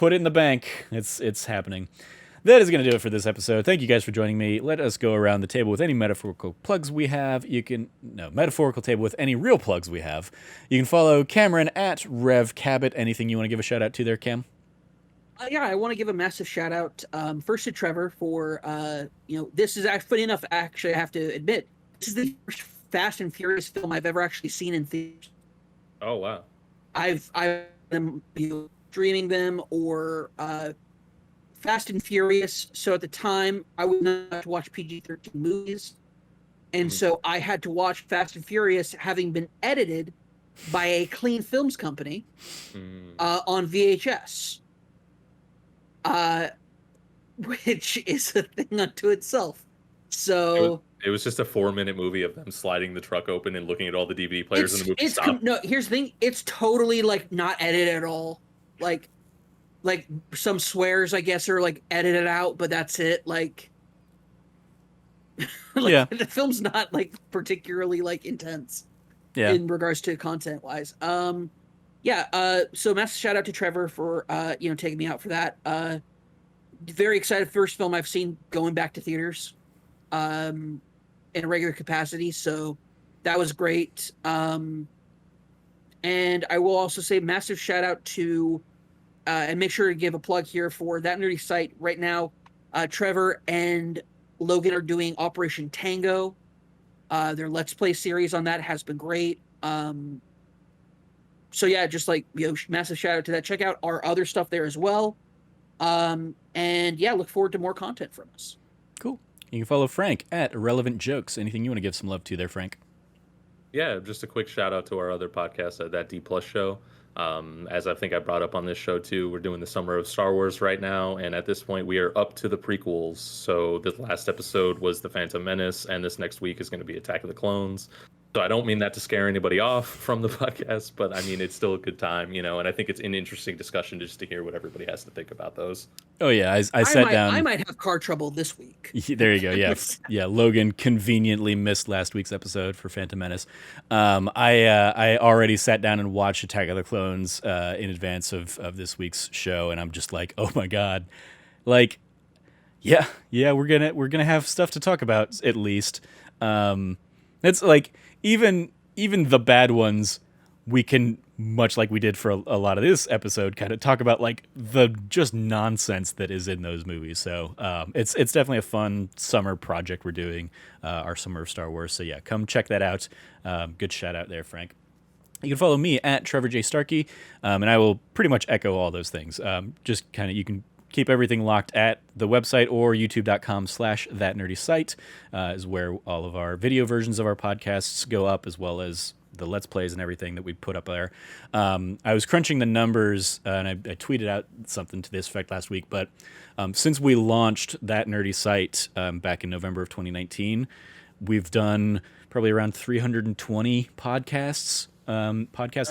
in the bank. It's happening. That is going to do it for this episode. Thank you guys for joining me. Let us go around the table with any metaphorical plugs we have. Metaphorical table with any real plugs we have. You can follow Cameron at Rev Cabot. Anything you want to give a shout out to there, Cam? Yeah, I want to give a massive shout out first to Trevor for this is actually funny enough. Actually, I have to admit, this is the first Fast and Furious film I've ever actually seen in theaters. Oh wow! I've been streaming them or Fast and Furious. So at the time, I would not have to watch PG-13 movies, and so I had to watch Fast and Furious having been edited by a clean films company on VHS. Which is a thing unto itself. So it was just a 4-minute movie of them sliding the truck open and looking at all the DVD players in the movie. No, here's the thing. It's totally like not edited at all. Like some swears, I guess, are like edited out, but that's it. Like yeah, the film's not like particularly like intense. Yeah. In regards to content wise. So massive shout out to Trevor for taking me out for that. Very excited. First film I've seen going back to theaters in a regular capacity, so that was great. And I will also say massive shout out to and make sure to give a plug here for That Nerdy Site right now. Trevor and Logan are doing Operation Tango. Their Let's Play series on that has been great. So yeah, just massive shout out to that. Check out our other stuff there as well. And yeah, look forward to more content from us. Cool. You can follow Frank at Irrelevant Jokes. Anything you want to give some love to there, Frank? Yeah, just a quick shout out to our other podcast, That D Plus Show. As I think I brought up on this show too, we're doing the Summer of Star Wars right now, and at this point we are up to the prequels. So the last episode was The Phantom Menace, and this next week is going to be Attack of the Clones. So I don't mean that to scare anybody off from the podcast, but I mean it's still a good time, and I think it's an interesting discussion just to hear what everybody has to think about those. Oh yeah, I sat down. I might have car trouble this week. There you go. Yeah, yeah. Logan conveniently missed last week's episode for Phantom Menace. I already sat down and watched Attack of the Clones in advance of this week's show, and I'm just like, oh my god, like, yeah, we're gonna have stuff to talk about at least. It's like even the bad ones, we can, much like we did for a lot of this episode, kind of talk about like the just nonsense that is in those movies. So it's definitely a fun summer project we're doing, our Summer of Star Wars. So yeah, come check that out. Good shout out there, Frank. You can follow me at Trevor J. Starkey, and I will pretty much echo all those things. Just kind of, you can keep everything locked at the website or youtube.com/thatnerdysite is where all of our video versions of our podcasts go up, as well as the Let's Plays and everything that we put up there. I was crunching the numbers, and I tweeted out something to this effect last week, but since we launched That Nerdy Site back in November of 2019, we've done probably around 320 nice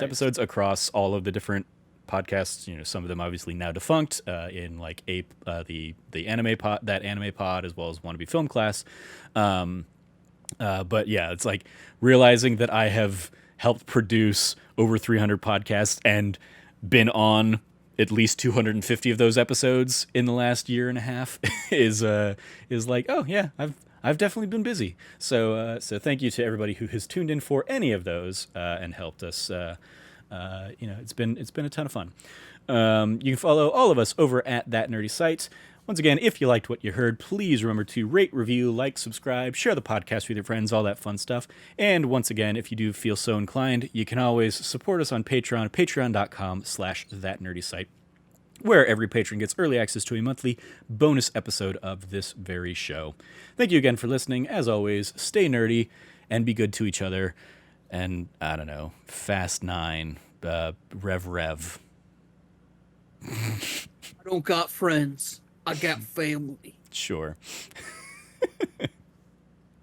episodes across all of the different podcasts. Some of them obviously now defunct, in like Ape, the anime pod, that anime pod, as well as Wannabe Film Class. But yeah, it's like realizing that I have helped produce over 300 podcasts and been on at least 250 of those episodes in the last year and a half is like, oh yeah, I've definitely been busy. So thank you to everybody who has tuned in for any of those and helped us. It's been a ton of fun. You can follow all of us over at That Nerdy Site. Once again, if you liked what you heard, please remember to rate, review, like, subscribe, share the podcast with your friends, all that fun stuff. And once again, if you do feel so inclined, you can always support us on Patreon, patreon.com/thatnerdysite, where every patron gets early access to a monthly bonus episode of this very show. Thank you again for listening. As always, stay nerdy and be good to each other. And, I don't know, Fast 9, Rev. I don't got friends. I got family. Sure.